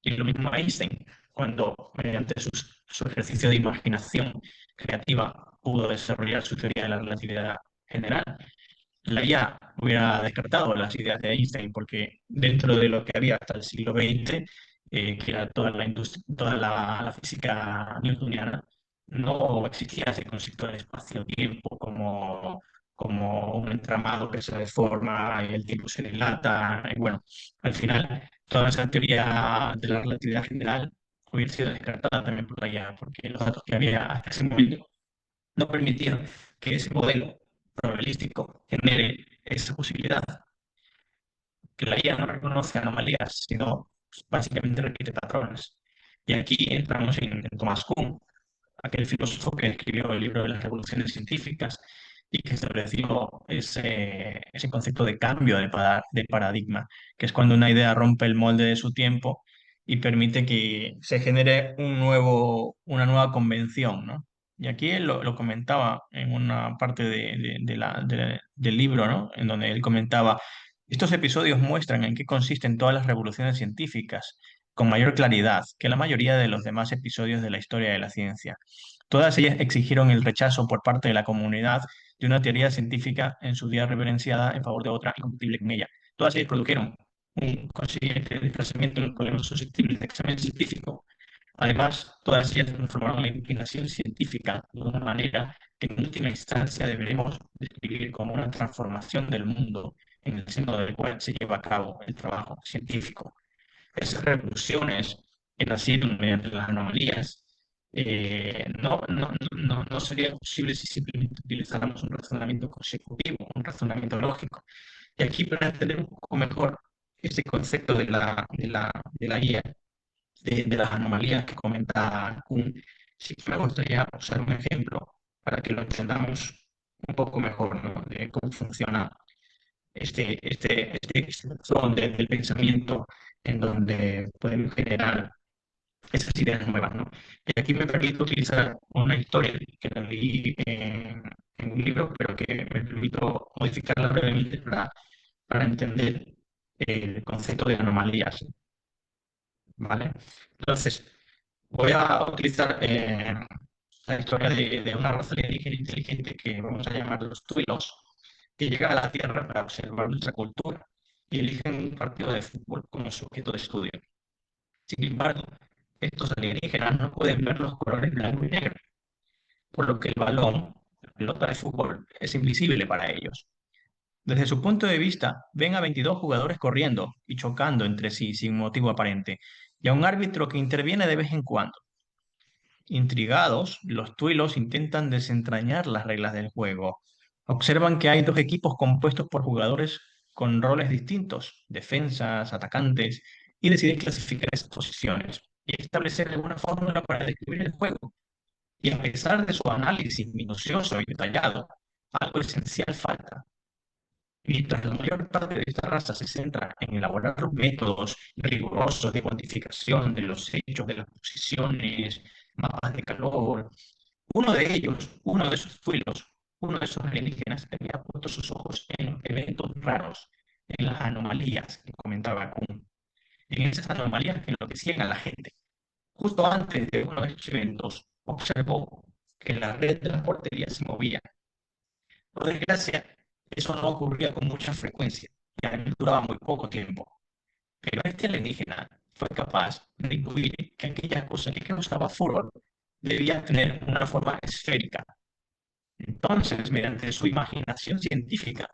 Speaker 2: Y lo mismo Einstein, cuando mediante su ejercicio de imaginación creativa pudo desarrollar su teoría de la relatividad general, la IA hubiera descartado las ideas de Einstein porque dentro de lo que había hasta el siglo XX, que era toda la industria, toda la física newtoniana, no existía ese concepto de espacio-tiempo como un entramado que se deforma y el tiempo se dilata. Y bueno, al final, toda esa teoría de la relatividad general hubiera sido descartada también por la IA, porque los datos que había hasta ese momento no permitieron que ese modelo probabilístico genere esa posibilidad. Que la IA no reconoce anomalías, sino básicamente repite patrones. Y aquí entramos en Thomas Kuhn, aquel filósofo que escribió el libro de las revoluciones científicas y que estableció ese concepto de cambio de paradigma, que es cuando una idea rompe el molde de su tiempo y permite que se genere una nueva convención, ¿no? Y aquí él lo comentaba en una parte del libro, ¿no? En donde él comentaba, estos episodios muestran en qué consisten todas las revoluciones científicas, con mayor claridad que la mayoría de los demás episodios de la historia de la ciencia. Todas ellas exigieron el rechazo por parte de la comunidad de una teoría científica en su día reverenciada en favor de otra incompatible con ella. Todas ellas produjeron un consiguiente desplazamiento en los problemas susceptibles de examen científico. Además, todas ellas transformaron la inclinación científica de una manera que en última instancia deberemos describir como una transformación del mundo en el seno del cual se lleva a cabo el trabajo científico. Esas revoluciones que nacieron mediante las anomalías no sería posible si simplemente utilizáramos un razonamiento consecutivo, un razonamiento lógico. Y aquí, para entender un poco mejor este concepto de la IA, de las anomalías que comenta Kuhn, sí que me gustaría usar un ejemplo para que lo entendamos un poco mejor, ¿no? De cómo funciona este patrón del pensamiento en donde podemos generar esas ideas nuevas, ¿no? Y aquí me permito utilizar una historia que la leí en un libro, pero que me permito modificarla brevemente para entender el concepto de anomalías, ¿vale? Entonces, voy a utilizar la historia de una raza alienígena inteligente que vamos a llamar los Twi'los, que llega a la Tierra para observar nuestra cultura y eligen un partido de fútbol como su objeto de estudio. Sin embargo, estos alienígenas no pueden ver los colores blanco y negro, por lo que el balón, la pelota de fútbol, es invisible para ellos. Desde su punto de vista, ven a 22 jugadores corriendo y chocando entre sí sin motivo aparente, y a un árbitro que interviene de vez en cuando. Intrigados, los tuilos intentan desentrañar las reglas del juego, Observan que hay dos equipos compuestos por jugadores con roles distintos, defensas, atacantes, y deciden clasificar esas posiciones y establecer alguna fórmula para describir el juego. Y a pesar de su análisis minucioso y detallado, algo esencial falta. Mientras la mayor parte de esta raza se centra en elaborar métodos rigurosos de cuantificación de los hechos, de las posiciones, mapas de calor, uno de esos suelos, uno de esos alienígenas había puesto sus ojos en los eventos raros, en las anomalías que comentaba Kuhn, en esas anomalías que enloquecían a la gente. Justo antes de uno de estos eventos, observó que la red de la portería se movía. Por desgracia, eso no ocurría con mucha frecuencia y además duraba muy poco tiempo. Pero este alienígena fue capaz de intuir que aquella cosa que causaba furor debía tener una forma esférica. Entonces, mediante su imaginación científica,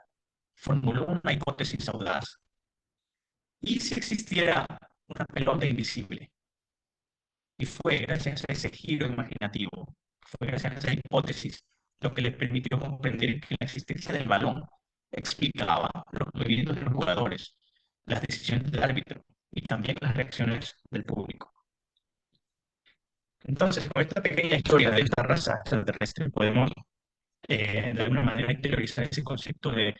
Speaker 2: formuló una hipótesis audaz. ¿Y si existiera una pelota invisible? Y fue gracias a ese giro imaginativo, fue gracias a esa hipótesis, lo que le permitió comprender que la existencia del balón explicaba los movimientos de los jugadores, las decisiones del árbitro y también las reacciones del público. Entonces, con esta pequeña historia de esta raza extraterrestre, podemos de alguna manera interiorizar ese concepto de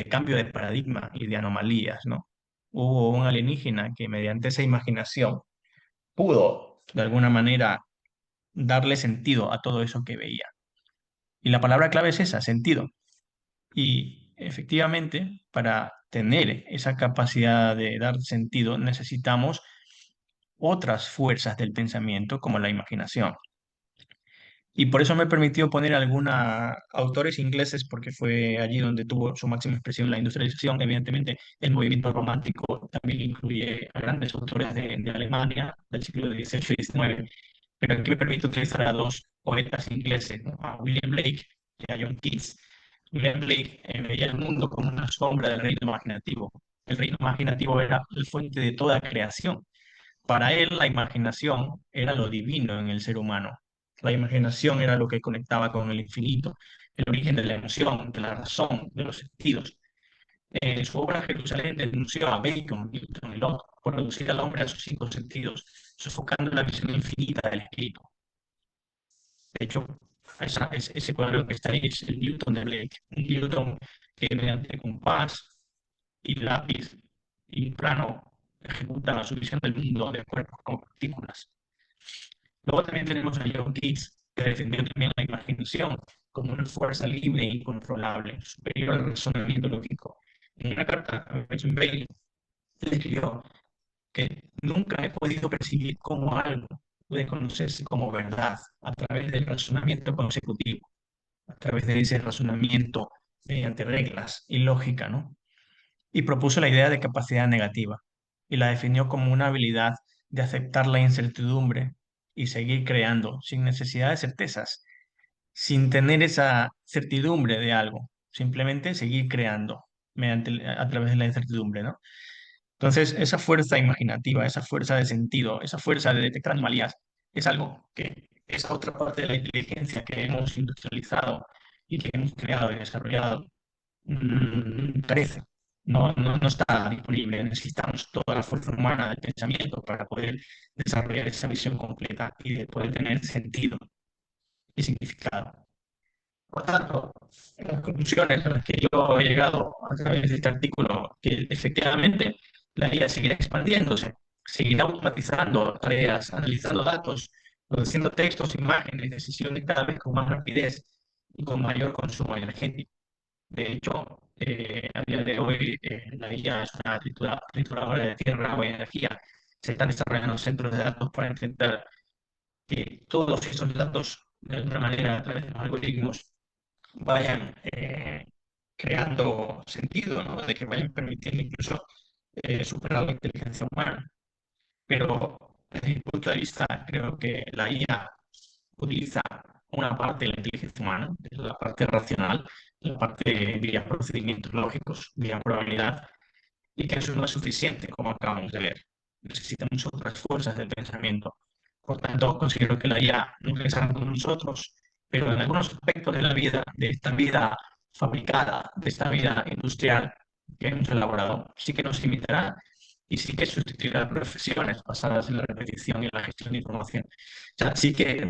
Speaker 2: cambio de paradigma y de anomalías, ¿no? Hubo un alienígena que mediante esa imaginación pudo de alguna manera darle sentido a todo eso que veía. Y la palabra clave es esa, sentido. Y efectivamente, para tener esa capacidad de dar sentido, necesitamos otras fuerzas del pensamiento, como la imaginación. Y por eso me permitió poner algunos autores ingleses, porque fue allí donde tuvo su máxima expresión la industrialización. Evidentemente, el movimiento romántico también incluye a grandes autores de Alemania del siglo XVIII y XIX. Pero aquí me permito utilizar a dos poetas ingleses, ¿no? A William Blake y a John Keats. William Blake veía el mundo como una sombra del reino imaginativo. El reino imaginativo era la fuente de toda creación. Para él, la imaginación era lo divino en el ser humano. La imaginación era lo que conectaba con el infinito, el origen de la emoción, de la razón, de los sentidos. En su obra Jerusalén denunció a Bacon, Newton y Locke por reducir al hombre a sus cinco sentidos, sofocando la visión infinita del espíritu. De hecho, ese cuadro que está ahí es el Newton de Blake, un Newton que mediante compás y lápiz y plano ejecuta su visión del mundo de cuerpos como partículas. Luego también tenemos a John Keats, que defendió también la imaginación como una fuerza libre e incontrolable, superior al razonamiento lógico. En una carta a Benjamin Bailey, él escribió que nunca he podido percibir cómo algo puede conocerse como verdad a través del razonamiento consecutivo, a través de ese razonamiento mediante reglas y lógica, ¿no? Y propuso la idea de capacidad negativa y la definió como una habilidad de aceptar la incertidumbre y seguir creando sin necesidad de certezas, sin tener esa certidumbre de algo, simplemente seguir creando a través de la incertidumbre, ¿no? Entonces, esa fuerza imaginativa, esa fuerza de sentido, esa fuerza de detectar anomalías, es algo que esa otra parte de la inteligencia que hemos industrializado y que hemos creado y desarrollado carece. No está disponible. Necesitamos toda la fuerza humana del pensamiento para poder desarrollar esa visión completa y de poder tener sentido y significado. Por tanto, las conclusiones a las que yo he llegado a través de este artículo, que efectivamente la IA seguirá expandiéndose, seguirá automatizando tareas, analizando datos, produciendo textos, imágenes, decisiones cada vez con más rapidez y con mayor consumo energético. De hecho, a día de hoy la IA es una trituradora de tierra, agua y energía. Se están desarrollando centros de datos para intentar que todos esos datos, de alguna manera, a través de los algoritmos, vayan creando sentido, ¿no? De que vayan permitiendo incluso superar la inteligencia humana. Pero desde mi punto de vista, creo que la IA utiliza una parte de la inteligencia humana, la parte racional, la parte vía procedimientos lógicos, vía probabilidad, y que eso no es suficiente, como acabamos de ver. Necesitamos otras fuerzas del pensamiento. Por tanto, considero que la IA no pensará con nosotros, pero en algunos aspectos de la vida, de esta vida fabricada de esta vida industrial que hemos elaborado, sí que nos limitará y sí que sustituirá profesiones basadas en la repetición y la gestión de información. O sea, sí que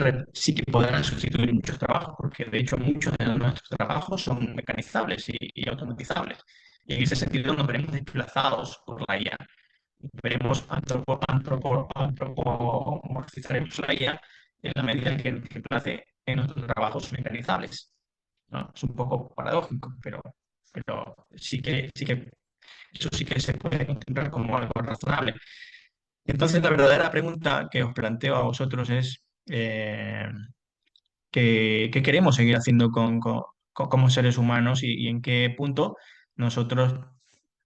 Speaker 2: podrán sustituir muchos trabajos, porque de hecho muchos de nuestros trabajos son mecanizables y automatizables. Y en ese sentido nos veremos desplazados por la IA. Veremos antropomorfizaremos la IA en la medida en que nos reemplace en nuestros trabajos mecanizables, ¿no? Es un poco paradójico, pero eso sí que se puede contemplar como algo razonable. Entonces, la verdadera pregunta que os planteo a vosotros es ¿qué queremos seguir haciendo como seres humanos y en qué punto nosotros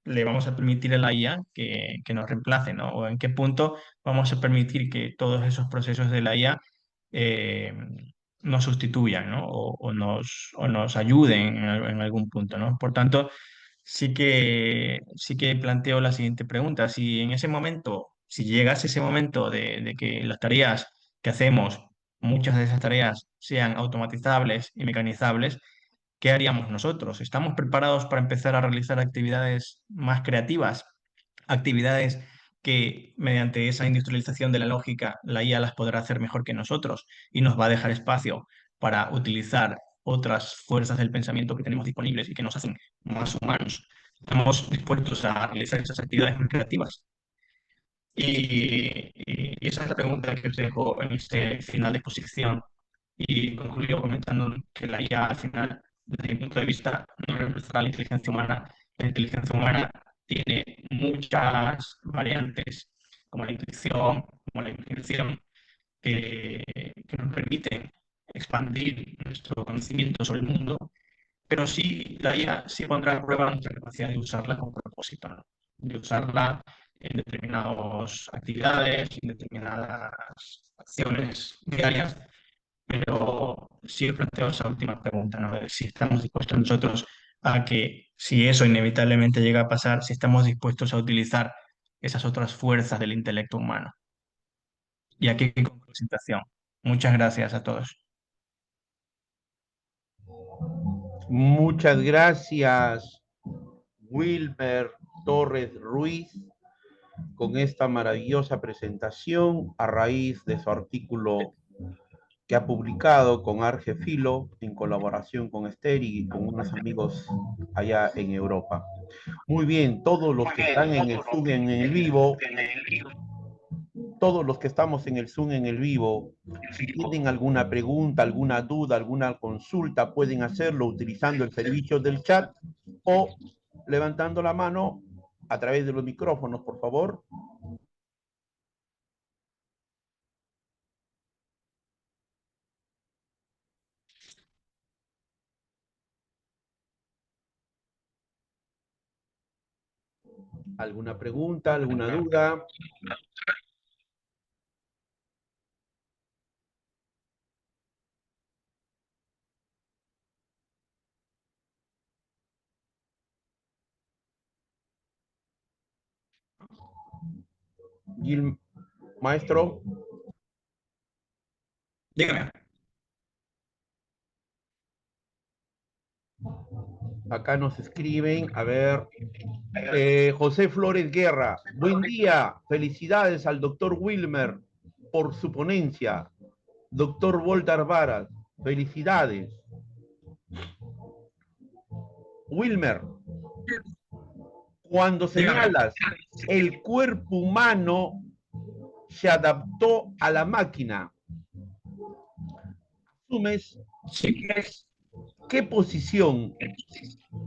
Speaker 2: le vamos a permitir a la IA que nos reemplace, ¿no? O en qué punto vamos a permitir que todos esos procesos de la IA eh, nos sustituyan, ¿no? O nos ayuden en algún punto, ¿no? Por tanto, sí que planteo la siguiente pregunta. Si en ese momento, si llegase ese momento de que las tareas que hacemos, muchas de esas tareas sean automatizables y mecanizables, ¿qué haríamos nosotros? ¿Estamos preparados para empezar a realizar actividades más creativas? Actividades que mediante esa industrialización de la lógica, la IA las podrá hacer mejor que nosotros y nos va a dejar espacio para utilizar otras fuerzas del pensamiento que tenemos disponibles y que nos hacen más humanos. ¿Estamos dispuestos a realizar esas actividades más creativas? Y esa es la pregunta que os dejo en este final de exposición. Y concluyo comentando que la IA al final, desde mi punto de vista, no reemplazará la inteligencia humana. La inteligencia humana tiene muchas variantes, como la intuición, como la imaginación, que nos permiten expandir nuestro conocimiento sobre el mundo, pero sí la IA sí pondrá a prueba nuestra capacidad de usarla con propósito, ¿no? De usarla en determinadas actividades, en determinadas acciones diarias, pero sí planteo esa última pregunta, ¿no? De si estamos dispuestos nosotros a que, si eso inevitablemente llega a pasar, si estamos dispuestos a utilizar esas otras fuerzas del intelecto humano. Y aquí con presentación. Muchas gracias a todos.
Speaker 1: Muchas gracias, Wilmer Torres Ruiz, con esta maravillosa presentación a raíz de su artículo que ha publicado con Argefilo en colaboración con Esther y con unos amigos allá en Europa. Muy bien, todos los que están en el Zoom en el vivo, todos los que estamos en el Zoom en el vivo, si tienen alguna pregunta, alguna duda, alguna consulta, pueden hacerlo utilizando el servicio del chat o levantando la mano a través de los micrófonos, por favor. ¿Alguna pregunta, alguna duda? Gil, maestro.
Speaker 2: Dígame.
Speaker 1: Acá nos escriben, a ver, José Flores Guerra, buen día, felicidades al doctor Wilmer por su ponencia. Doctor Voltar Varas, felicidades. Wilmer, cuando
Speaker 2: Dígame.
Speaker 1: señalas el cuerpo humano se adaptó a la máquina, asumes
Speaker 2: Sí.
Speaker 1: qué posición,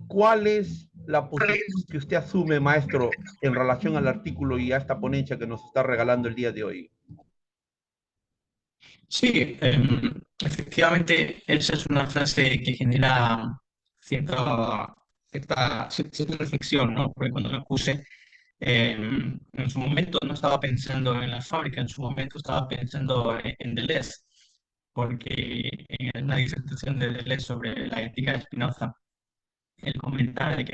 Speaker 1: cuál es la posición que usted asume, maestro, en relación al artículo y a esta ponencia que nos está regalando el día de hoy.
Speaker 2: Sí, efectivamente, esa es una frase que genera cierta reflexión, ¿no? Porque cuando lo puse, en su momento no estaba pensando en la fábrica, en su momento estaba pensando en Deleuze, porque en una disertación de Deleuze sobre la ética de Spinoza, él comentaba de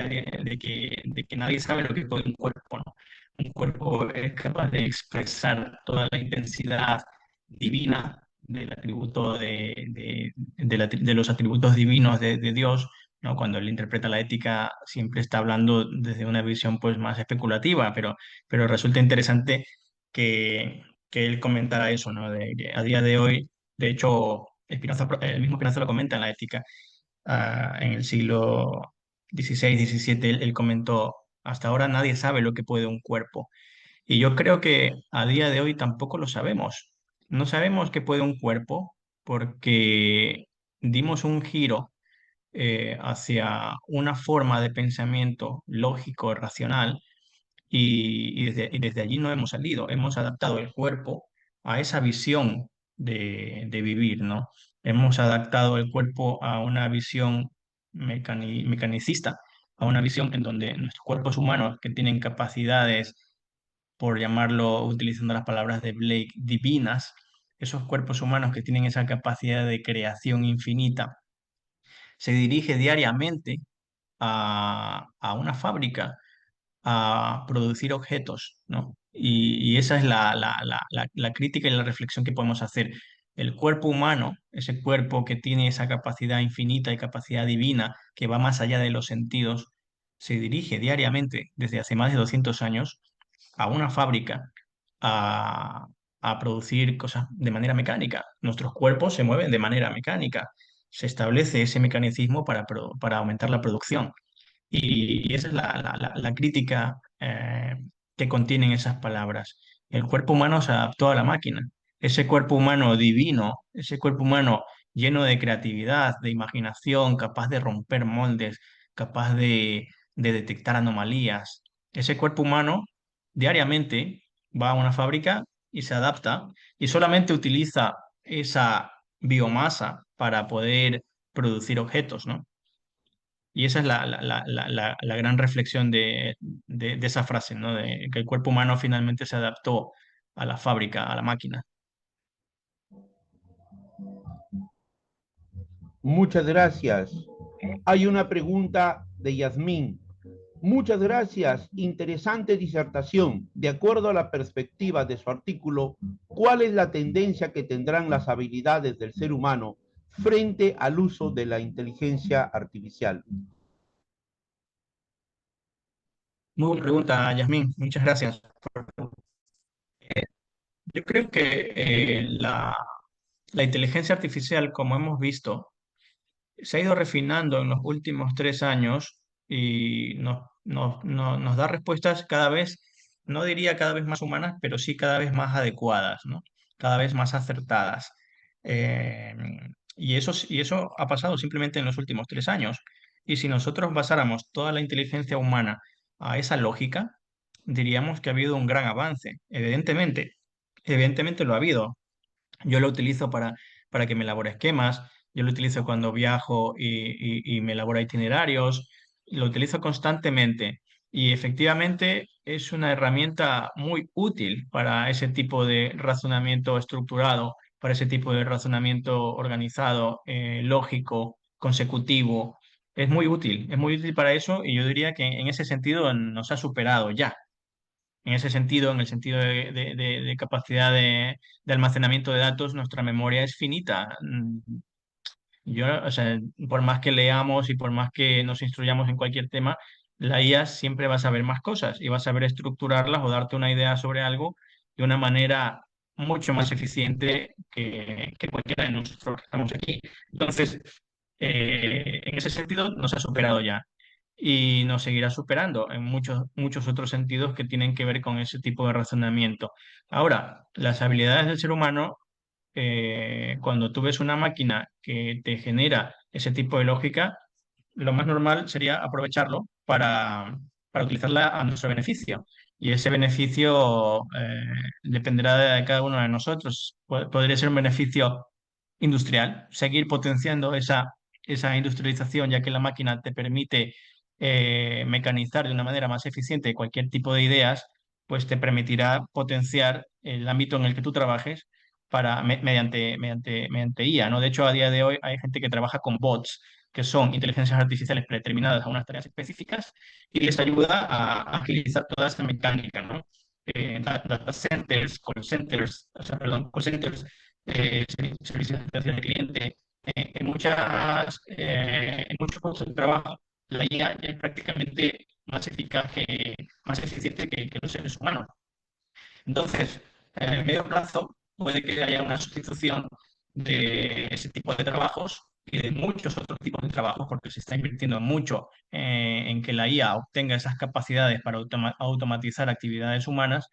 Speaker 2: que nadie sabe lo que es un cuerpo, ¿no? Un cuerpo es capaz de expresar toda la intensidad divina del atributo de los atributos divinos de Dios, ¿no? Cuando él interpreta la ética, siempre está hablando desde una visión pues más especulativa, pero resulta interesante que él comentara eso, ¿no? De que a día de hoy, de hecho, el mismo Spinoza lo comenta en la ética, en el siglo XVI, XVII, él comentó, hasta ahora nadie sabe lo que puede un cuerpo. Y yo creo que a día de hoy tampoco lo sabemos. No sabemos qué puede un cuerpo porque dimos un giro hacia una forma de pensamiento lógico, racional, y desde allí no hemos salido. Hemos adaptado el cuerpo a esa visión de vivir, ¿no? Hemos adaptado el cuerpo a una visión mecanicista, a una visión en donde nuestros cuerpos humanos que tienen capacidades, por llamarlo utilizando las palabras de Blake, divinas, esos cuerpos humanos que tienen esa capacidad de creación infinita, se dirige diariamente a una fábrica a producir objetos, ¿no? Y esa es la crítica y la reflexión que podemos hacer. El cuerpo humano, ese cuerpo que tiene esa capacidad infinita y capacidad divina que va más allá de los sentidos, se dirige diariamente desde hace más de 200 años a una fábrica a, a producir cosas de manera mecánica. Nuestros cuerpos se mueven de manera mecánica. Se establece ese mecanismo para aumentar la producción. Y esa es la crítica que contienen esas palabras. El cuerpo humano se adaptó a la máquina. Ese cuerpo humano divino, ese cuerpo humano lleno de creatividad, de imaginación, capaz de romper moldes, capaz de detectar anomalías. Ese cuerpo humano diariamente va a una fábrica y se adapta y solamente utiliza esa biomasa para poder producir objetos, ¿no? Y esa es la gran reflexión de esa frase, ¿no? De que el cuerpo humano finalmente se adaptó a la fábrica, a la máquina.
Speaker 1: Muchas gracias. Hay una pregunta de Yasmín. Muchas gracias. Interesante disertación. De acuerdo a la perspectiva de su artículo, ¿cuál es la tendencia que tendrán las habilidades del ser humano frente al uso de la inteligencia artificial?
Speaker 2: Muy buena pregunta, Yasmín. Muchas gracias. Yo creo que la inteligencia artificial, como hemos visto, se ha ido refinando en los últimos 3 años y nos da respuestas cada vez, no diría cada vez más humanas, pero sí cada vez más adecuadas, ¿no? Cada vez más acertadas. Eh, y eso ha pasado simplemente en los últimos 3 años. Y si nosotros basáramos toda la inteligencia humana a esa lógica, diríamos que ha habido un gran avance. Evidentemente lo ha habido. Yo lo utilizo para que me elabore esquemas, yo lo utilizo cuando viajo y me elabora itinerarios, lo utilizo constantemente y efectivamente es una herramienta muy útil para ese tipo de razonamiento estructurado, para ese tipo de razonamiento organizado, lógico, consecutivo. Es muy útil para eso y yo diría que en ese sentido nos ha superado ya. En ese sentido, en el sentido de capacidad de almacenamiento de datos, nuestra memoria es finita. Yo, o sea, por más que leamos y por más que nos instruyamos en cualquier tema, la IA siempre va a saber más cosas y va a saber estructurarlas o darte una idea sobre algo de una manera mucho más eficiente que cualquiera de nosotros que estamos aquí. Entonces, en ese sentido, nos ha superado ya y nos seguirá superando en muchos otros sentidos que tienen que ver con ese tipo de razonamiento. Ahora, las habilidades del ser humano, cuando tú ves una máquina que te genera ese tipo de lógica, lo más normal sería aprovecharlo para utilizarla a nuestro beneficio. Y ese beneficio dependerá de cada uno de nosotros. Podría ser un beneficio industrial, seguir potenciando esa industrialización, ya que la máquina te permite mecanizar de una manera más eficiente cualquier tipo de ideas, pues te permitirá potenciar el ámbito en el que tú trabajes mediante IA, ¿no? De hecho, a día de hoy hay gente que trabaja con bots, que son inteligencias artificiales predeterminadas a unas tareas específicas y les ayuda a agilizar toda esta mecánica, ¿no? Data centers, call centers, o sea, perdón, call centers, servicios de atención al cliente, en en muchos puestos de trabajo, la IA ya es prácticamente más eficaz más eficiente que los seres humanos. Entonces, en el medio plazo puede que haya una sustitución de ese tipo de trabajos y de muchos otros tipos de trabajos, porque se está invirtiendo mucho en que la IA obtenga esas capacidades para automatizar actividades humanas.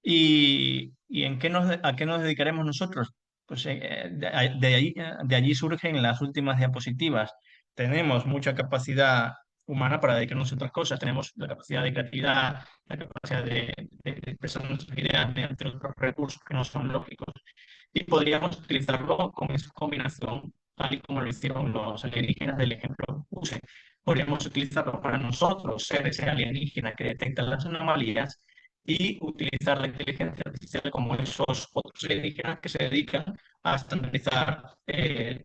Speaker 2: ¿Y en a qué nos dedicaremos nosotros? Pues de allí surgen las últimas diapositivas. Tenemos mucha capacidad humana para dedicarnos a otras cosas. Tenemos la capacidad de creatividad, la capacidad de expresar nuestras ideas mediante otros recursos que no son lógicos. Y podríamos utilizarlo con esa combinación, tal y como lo hicieron los alienígenas del ejemplo que puse. Podríamos utilizarlo para nosotros, ser ese alienígena que detecta las anomalías y utilizar la inteligencia artificial como esos otros alienígenas que se dedican a estandarizar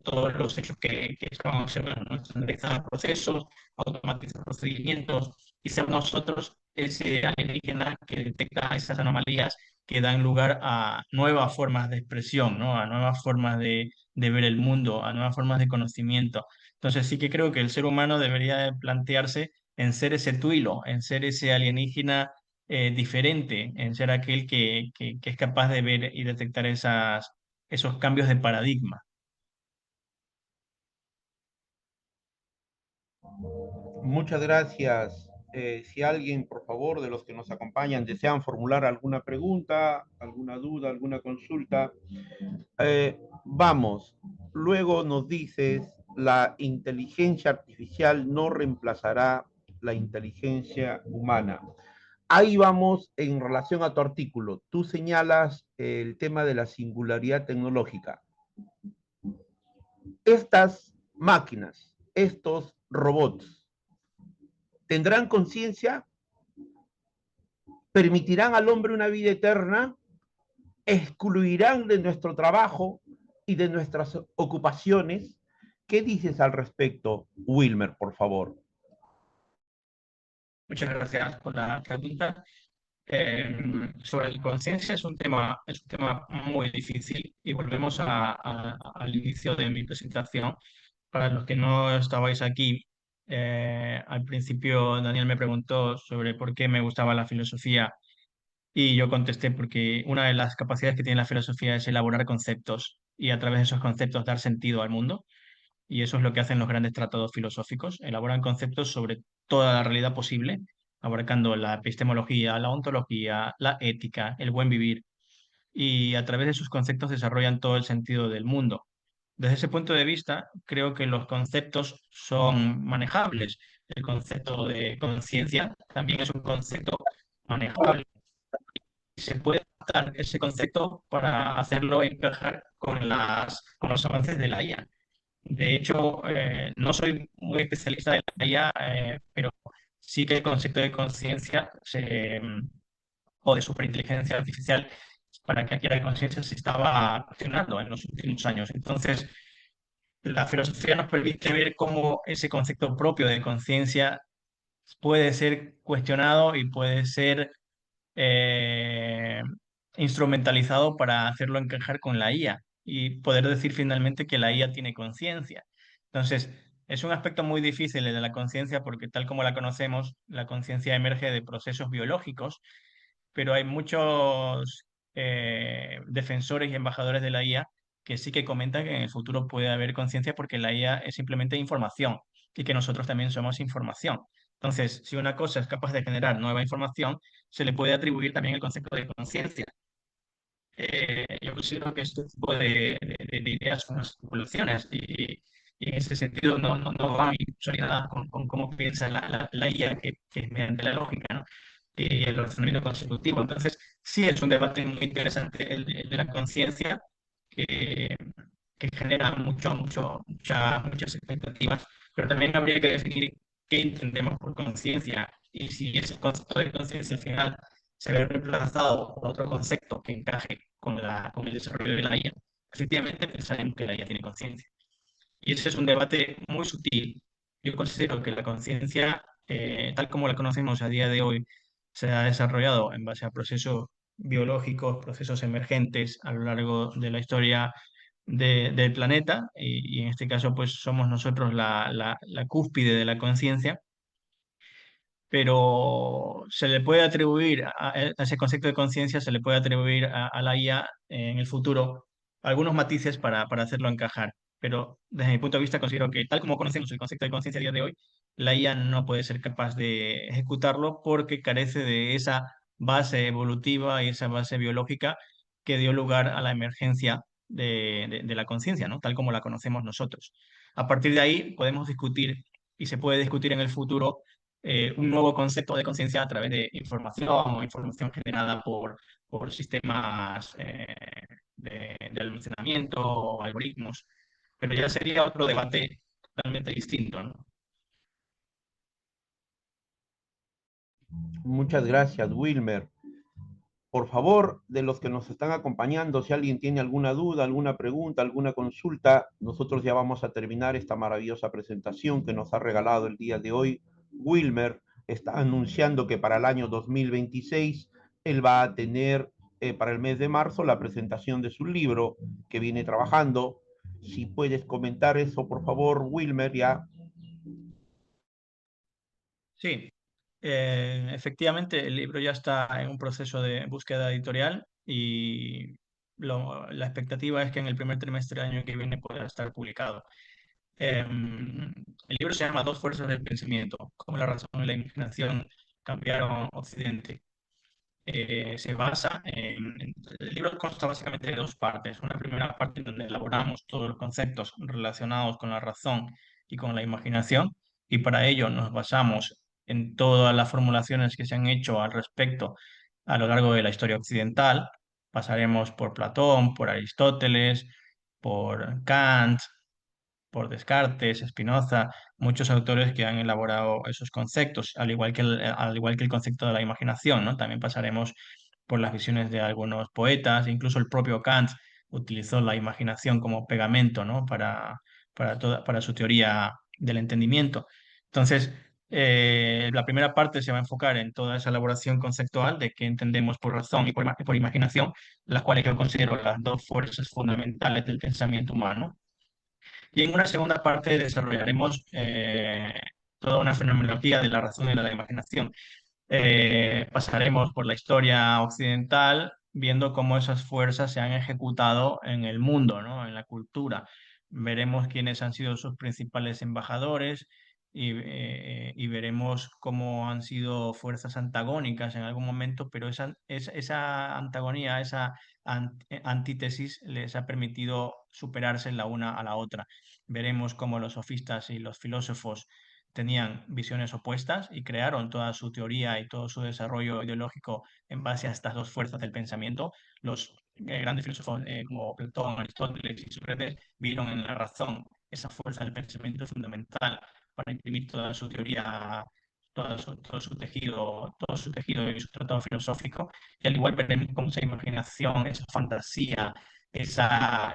Speaker 2: todos los hechos que estamos observando, ¿no? Estandarizar procesos, automatizar procedimientos y ser nosotros ese alienígena que detecta esas anomalías que dan lugar a nuevas formas de expresión, ¿no? A nuevas formas de ver el mundo, a nuevas formas de conocimiento. Entonces sí que creo que el ser humano debería de plantearse en ser ese tuilo, en ser ese alienígena diferente, en ser aquel que es capaz de ver y detectar esos cambios de paradigma.
Speaker 1: Muchas gracias. Si alguien, por favor, de los que nos acompañan, desean formular alguna pregunta, alguna duda, alguna consulta, vamos. Luego nos dices, la inteligencia artificial no reemplazará la inteligencia humana. Ahí vamos en relación a tu artículo. Tú señalas el tema de la singularidad tecnológica. Estas máquinas, estos robots, ¿tendrán conciencia? ¿Permitirán al hombre una vida eterna? ¿Excluirán de nuestro trabajo y de nuestras ocupaciones? ¿Qué dices al respecto, Wilmer, por favor?
Speaker 2: Muchas gracias por la pregunta. Sobre la conciencia es un tema muy difícil y volvemos al inicio de mi presentación. Para los que no estabais aquí, al principio Daniel me preguntó sobre por qué me gustaba la filosofía y yo contesté porque una de las capacidades que tiene la filosofía es elaborar conceptos y a través de esos conceptos dar sentido al mundo. Y eso es lo que hacen los grandes tratados filosóficos. Elaboran conceptos sobre toda la realidad posible, abarcando la epistemología, la ontología, la ética, el buen vivir. Y a través de sus conceptos desarrollan todo el sentido del mundo. Desde ese punto de vista, creo que los conceptos son manejables. El concepto de conciencia también es un concepto manejable. Se puede adaptar ese concepto para hacerlo encajar con los avances de la IA. De hecho, no soy muy especialista de la IA, pero sí que el concepto de conciencia o de superinteligencia artificial para que adquiera conciencia se estaba accionando en los últimos años. Entonces, la filosofía nos permite ver cómo ese concepto propio de conciencia puede ser cuestionado y puede ser eh, instrumentalizado para hacerlo encajar con la IA y poder decir finalmente que la IA tiene conciencia. Entonces, es un aspecto muy difícil el de la conciencia porque tal como la conocemos, la conciencia emerge de procesos biológicos, pero hay muchos defensores y embajadores de la IA que sí que comentan que en el futuro puede haber conciencia porque la IA es simplemente información y que nosotros también somos información. Entonces, si una cosa es capaz de generar nueva información, se le puede atribuir también el concepto de conciencia. Yo considero que este tipo de ideas son unas especulaciones y en ese sentido no van incluso ni nada con cómo piensa la IA, que es mediante la lógica, ¿no? Y el razonamiento consecutivo. Entonces, sí es un debate muy interesante el de la conciencia que, que genera muchas expectativas, pero también habría que definir qué entendemos por conciencia y si ese concepto de conciencia al final se ve reemplazado por otro concepto que encaje con el desarrollo de la IA, efectivamente pensaremos que la IA tiene conciencia. Y ese es un debate muy sutil. Yo considero que la conciencia, tal como la conocemos a día de hoy, se ha desarrollado en base a procesos biológicos, procesos emergentes a lo largo de la historia del planeta, y en este caso pues somos nosotros la cúspide de la conciencia, pero se le puede atribuir a ese concepto de conciencia, se le puede atribuir a la IA en el futuro algunos matices para hacerlo encajar. Pero desde mi punto de vista considero que tal como conocemos el concepto de conciencia a día de hoy, la IA no puede ser capaz de ejecutarlo porque carece de esa base evolutiva y esa base biológica que dio lugar a la emergencia de la conciencia, ¿no? Tal como la conocemos nosotros. A partir de ahí podemos discutir y se puede discutir en el futuro un nuevo concepto de conciencia a través de información o información generada por sistemas de almacenamiento o algoritmos, pero ya sería otro debate totalmente distinto, ¿no?
Speaker 1: Muchas gracias, Wilmer. Por favor, de los que nos están acompañando, si alguien tiene alguna duda, alguna pregunta, alguna consulta, nosotros ya vamos a terminar esta maravillosa presentación que nos ha regalado el día de hoy. Wilmer está anunciando que para el año 2026 él va a tener para el mes de marzo la presentación de su libro que viene trabajando. Si puedes comentar eso, por favor, Wilmer, ya.
Speaker 2: Sí, efectivamente el libro ya está en un proceso de búsqueda editorial y la expectativa es que en el primer trimestre del año que viene pueda estar publicado. El libro se llama Dos fuerzas del pensamiento, cómo la razón y la imaginación cambiaron Occidente. Se basa el libro consta básicamente de dos partes. Una primera parte donde elaboramos todos los conceptos relacionados con la razón y con la imaginación, y para ello nos basamos en todas las formulaciones que se han hecho al respecto a lo largo de la historia occidental. Pasaremos por Platón, por Aristóteles, por Kant, por Descartes, Spinoza, muchos autores que han elaborado esos conceptos, al igual que el concepto de la imaginación, ¿no? También pasaremos por las visiones de algunos poetas, incluso el propio Kant utilizó la imaginación como pegamento, ¿no? Para su teoría del entendimiento. Entonces, la primera parte se va a enfocar en toda esa elaboración conceptual de qué entendemos por razón y por imaginación, las cuales yo considero las dos fuerzas fundamentales del pensamiento humano. Y en una segunda parte desarrollaremos toda una fenomenología de la razón y de la imaginación. Pasaremos por la historia occidental viendo cómo esas fuerzas se han ejecutado en el mundo, ¿no? En la cultura. Veremos quiénes han sido sus principales embajadores y veremos cómo han sido fuerzas antagónicas en algún momento, pero esa antagonía, esa antítesis les ha permitido superarse la una a la otra. Veremos cómo los sofistas y los filósofos tenían visiones opuestas y crearon toda su teoría y todo su desarrollo ideológico en base a estas dos fuerzas del pensamiento. Los grandes filósofos como Platón, Aristóteles y Sócrates vieron en la razón esa fuerza del pensamiento fundamental para imprimir toda su teoría, todo su tejido y su tratado filosófico. Y al igual veremos cómo esa imaginación, esa fantasía, esa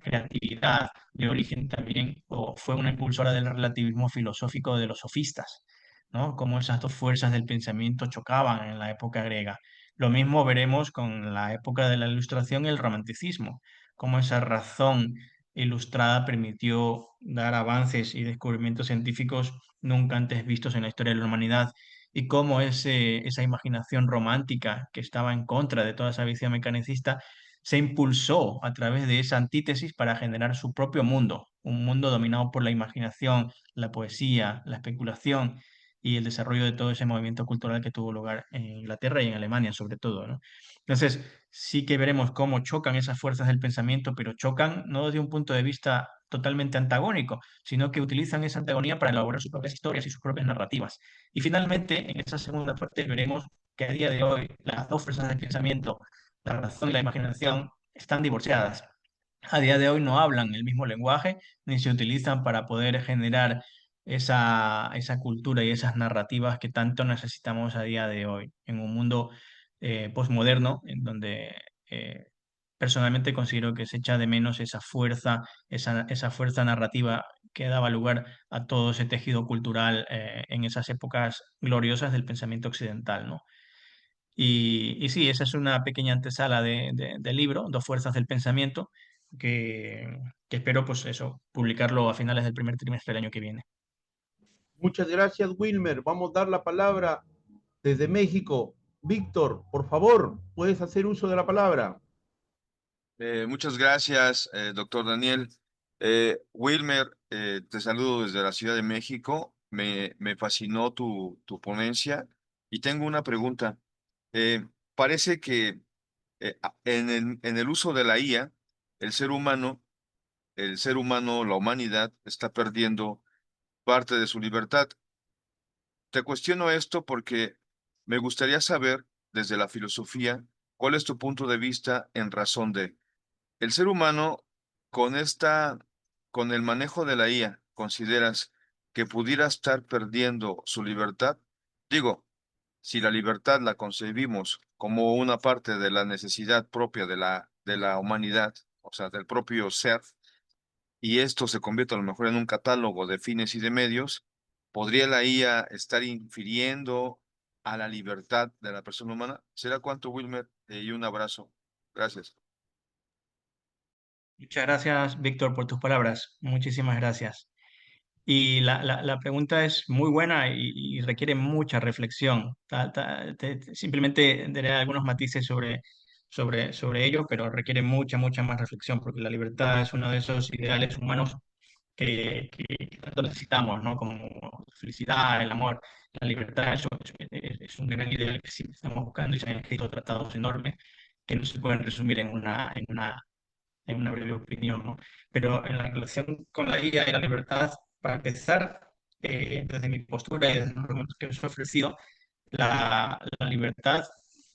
Speaker 2: creatividad de origen también fue una impulsora del relativismo filosófico de los sofistas, ¿no? Cómo esas dos fuerzas del pensamiento chocaban en la época griega. Lo mismo veremos con la época de la Ilustración y el Romanticismo, cómo esa razón ilustrada permitió dar avances y descubrimientos científicos nunca antes vistos en la historia de la humanidad y cómo esa imaginación romántica que estaba en contra de toda esa visión mecanicista se impulsó a través de esa antítesis para generar su propio mundo, un mundo dominado por la imaginación, la poesía, la especulación y el desarrollo de todo ese movimiento cultural que tuvo lugar en Inglaterra y en Alemania sobre todo, ¿no? Entonces, sí que veremos cómo chocan esas fuerzas del pensamiento, pero chocan no desde un punto de vista totalmente antagónico, sino que utilizan esa antagonía para elaborar sus propias historias y sus propias narrativas. Y finalmente, en esa segunda parte veremos que a día de hoy las dos fuerzas del pensamiento, la razón y la imaginación, están divorciadas. A día de hoy no hablan el mismo lenguaje ni se utilizan para poder generar esa cultura y esas narrativas que tanto necesitamos a día de hoy en un mundo postmoderno en donde eh, personalmente considero que se echa de menos esa fuerza narrativa que daba lugar a todo ese tejido cultural en esas épocas gloriosas del pensamiento occidental, ¿no? Y sí, esa es una pequeña antesala del libro, Dos fuerzas del pensamiento, que, que espero, pues eso, publicarlo a finales del primer trimestre del año que viene.
Speaker 1: Muchas gracias, Wilmer. Vamos a dar la palabra desde México. Víctor, por favor, puedes hacer uso de la palabra.
Speaker 3: Muchas gracias, doctor Daniel. Wilmer, te saludo desde la Ciudad de México. Me fascinó tu ponencia y tengo una pregunta. Parece que en el uso de la IA, el ser humano, la humanidad, está perdiendo parte de su libertad. Te cuestiono esto porque me gustaría saber, desde la filosofía, cuál es tu punto de vista en razón de el ser humano con el manejo de la IA, ¿consideras que pudiera estar perdiendo su libertad? Digo, si la libertad la concebimos como una parte de la necesidad propia de la humanidad, o sea, del propio ser, y esto se convierte a lo mejor en un catálogo de fines y de medios, ¿podría la IA estar infiriendo a la libertad de la persona humana? ¿Será cuánto, Wilmer? Y un abrazo. Gracias.
Speaker 2: Muchas gracias, Víctor, por tus palabras. Muchísimas gracias. Y la pregunta es muy buena y requiere mucha reflexión. Simplemente daré algunos matices sobre ello, pero requiere mucha más reflexión, porque la libertad es uno de esos ideales humanos que tanto necesitamos, ¿no? Como la felicidad, el amor, la libertad, eso es un gran ideal que siempre estamos buscando y se han escrito tratados enormes que no se pueden resumir en una breve opinión, ¿no? Pero en la relación con la IA y la libertad, para empezar, desde mi postura y desde los argumentos que os he ofrecido, la libertad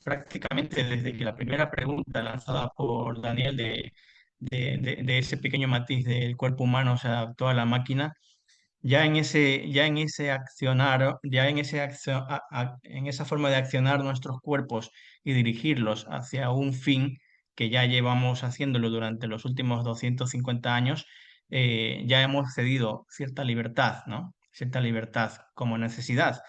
Speaker 2: prácticamente desde que la primera pregunta lanzada por Daniel de ese pequeño matiz del cuerpo humano se adaptó a la máquina, ya en ese accionar, ya en ese en esa forma de accionar nuestros cuerpos y dirigirlos hacia un fin que ya llevamos haciéndolo durante los últimos 250 años, ya hemos cedido cierta libertad, ¿no? Cierta libertad como necesidad.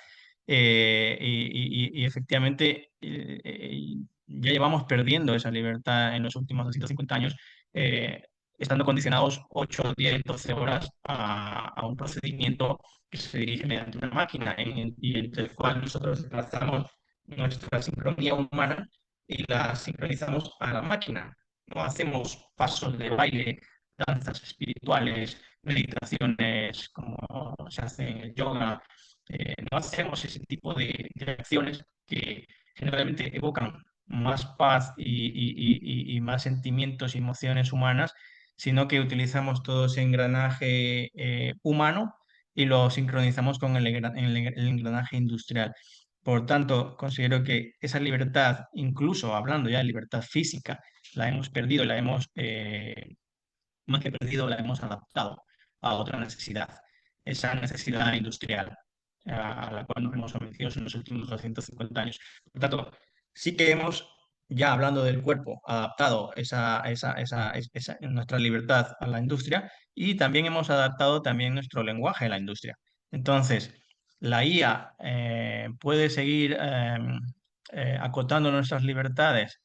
Speaker 2: Y efectivamente ya llevamos perdiendo esa libertad en los últimos 250 años. eh, Estando condicionados 8, 10, 12 horas a un procedimiento que se dirige mediante una máquina y entre el cual nosotros trazamos nuestra sincronía humana y la sincronizamos a la máquina. No hacemos pasos de baile, danzas espirituales, meditaciones como se hace en el yoga. No hacemos ese tipo de acciones que generalmente evocan más paz y más sentimientos y emociones humanas, sino que utilizamos todo ese engranaje humano y lo sincronizamos con el engranaje industrial. Por tanto, considero que esa libertad, incluso hablando ya de libertad física, la hemos perdido, más que perdido, la hemos adaptado a otra necesidad, esa necesidad industrial a la cual nos hemos sometido en los últimos 250 años. Por tanto, sí que hemos, ya hablando del cuerpo, adaptado nuestra libertad a la industria y también hemos adaptado también nuestro lenguaje a la industria. Entonces, la IA puede seguir acotando nuestras libertades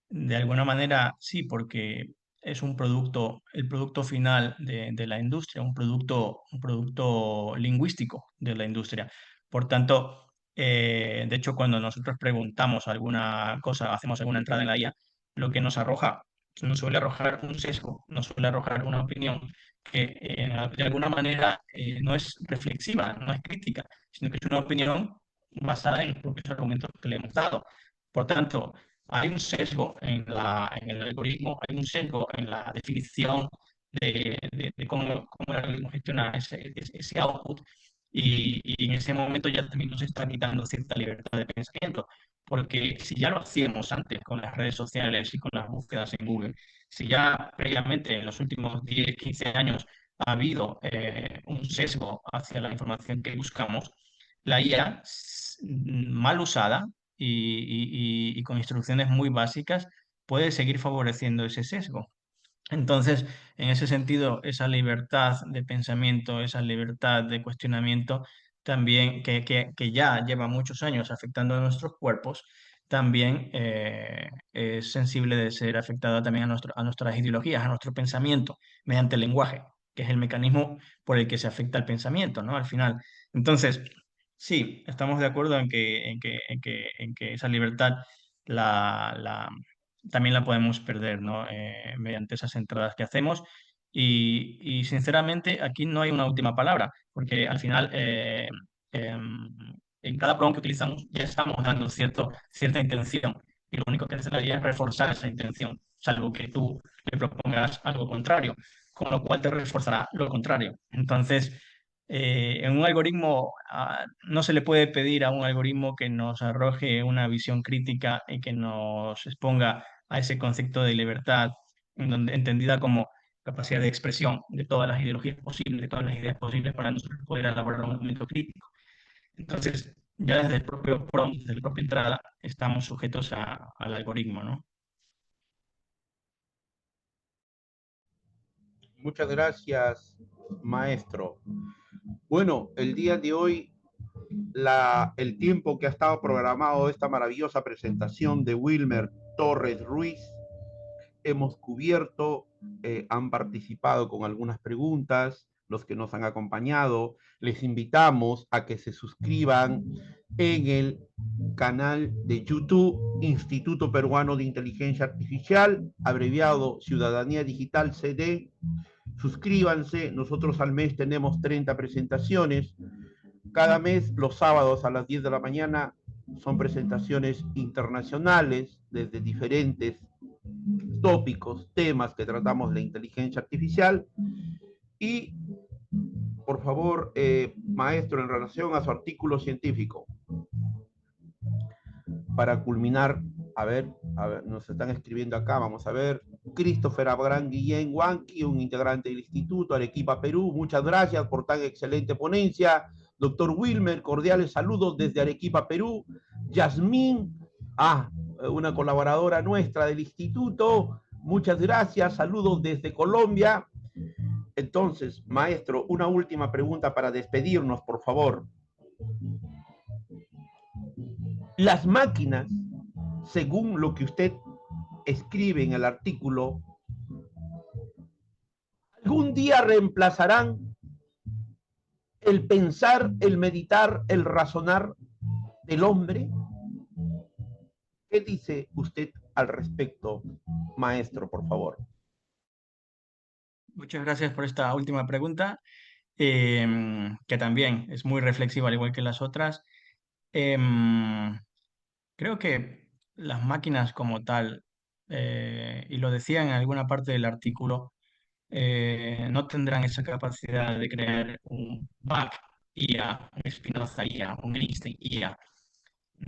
Speaker 2: de alguna manera, sí, porque es un producto, el producto final de la industria, un producto lingüístico de la industria. Por tanto, de hecho, cuando nosotros preguntamos alguna cosa, hacemos alguna entrada en la IA, lo que nos suele arrojar un sesgo, nos suele arrojar una opinión que de alguna manera no es reflexiva, no es crítica, sino que es una opinión basada en los propios argumentos que le hemos dado. Por tanto, hay un sesgo en el algoritmo, hay un sesgo en la definición de cómo el algoritmo gestiona ese output y en ese momento ya también nos está quitando cierta libertad de pensamiento, porque si ya lo hacíamos antes con las redes sociales y con las búsquedas en Google, si ya previamente en los últimos 10, 15 años ha habido un sesgo hacia la información que buscamos, la IA mal usada y con instrucciones muy básicas puede seguir favoreciendo ese sesgo. Entonces, en ese sentido, esa libertad de pensamiento, esa libertad de cuestionamiento, también que ya lleva muchos años afectando a nuestros cuerpos, también es sensible de ser afectada también a nuestras ideologías, a nuestro pensamiento, mediante el lenguaje, que es el mecanismo por el que se afecta el pensamiento, ¿no? Al final. Entonces, sí, estamos de acuerdo en que esa libertad la, la- también la podemos perder, ¿no? Mediante esas entradas que hacemos. Y sinceramente, aquí no hay una última palabra, porque al final em, en cada prompt que utilizamos ya estamos dando cierta intención. Y lo único que hace la IA es reforzar esa intención, salvo que tú le propongas algo contrario, con lo cual te reforzará lo contrario. Entonces, en un algoritmo, no se le puede pedir a un algoritmo que nos arroje una visión crítica y que nos exponga a ese concepto de libertad, entendida como capacidad de expresión de todas las ideologías posibles, de todas las ideas posibles para nosotros poder elaborar un argumento crítico. Entonces, ya desde el propio prompt, desde la propia entrada, estamos sujetos al algoritmo, ¿no?
Speaker 1: Muchas gracias, maestro. Bueno, el día de hoy, el tiempo que ha estado programado esta maravillosa presentación de Wilmer Torres Ruiz, hemos cubierto, han participado con algunas preguntas, los que nos han acompañado. Les invitamos a que se suscriban en el canal de YouTube Instituto Peruano de Inteligencia Artificial, abreviado Ciudadanía Digital CD. Suscríbanse, nosotros al mes tenemos 30 presentaciones. Cada mes, los sábados a las 10 de la mañana, son presentaciones internacionales desde diferentes tópicos, temas que tratamos la inteligencia artificial. Y, por favor, maestro, en relación a su artículo científico, para culminar, a ver, nos están escribiendo acá, vamos a ver, Christopher Abraham Guillén Huanqui, un integrante del Instituto Arequipa, Perú, muchas gracias por tan excelente ponencia. Doctor Wilmer, cordiales saludos desde Arequipa, Perú. Yasmín, una colaboradora nuestra del instituto, muchas gracias, saludos desde Colombia. Entonces, maestro, una última pregunta para despedirnos, por favor. Las máquinas, según lo que usted escribe en el artículo, algún día reemplazarán el pensar, el meditar, el razonar del hombre. ¿Qué dice usted al respecto, maestro, por favor?
Speaker 2: Muchas gracias por esta última pregunta, que también es muy reflexiva, al igual que las otras. Em, Creo que las máquinas como tal, y lo decía en alguna parte del artículo, no tendrán esa capacidad de crear un Bach IA, un Spinoza IA, un Einstein IA.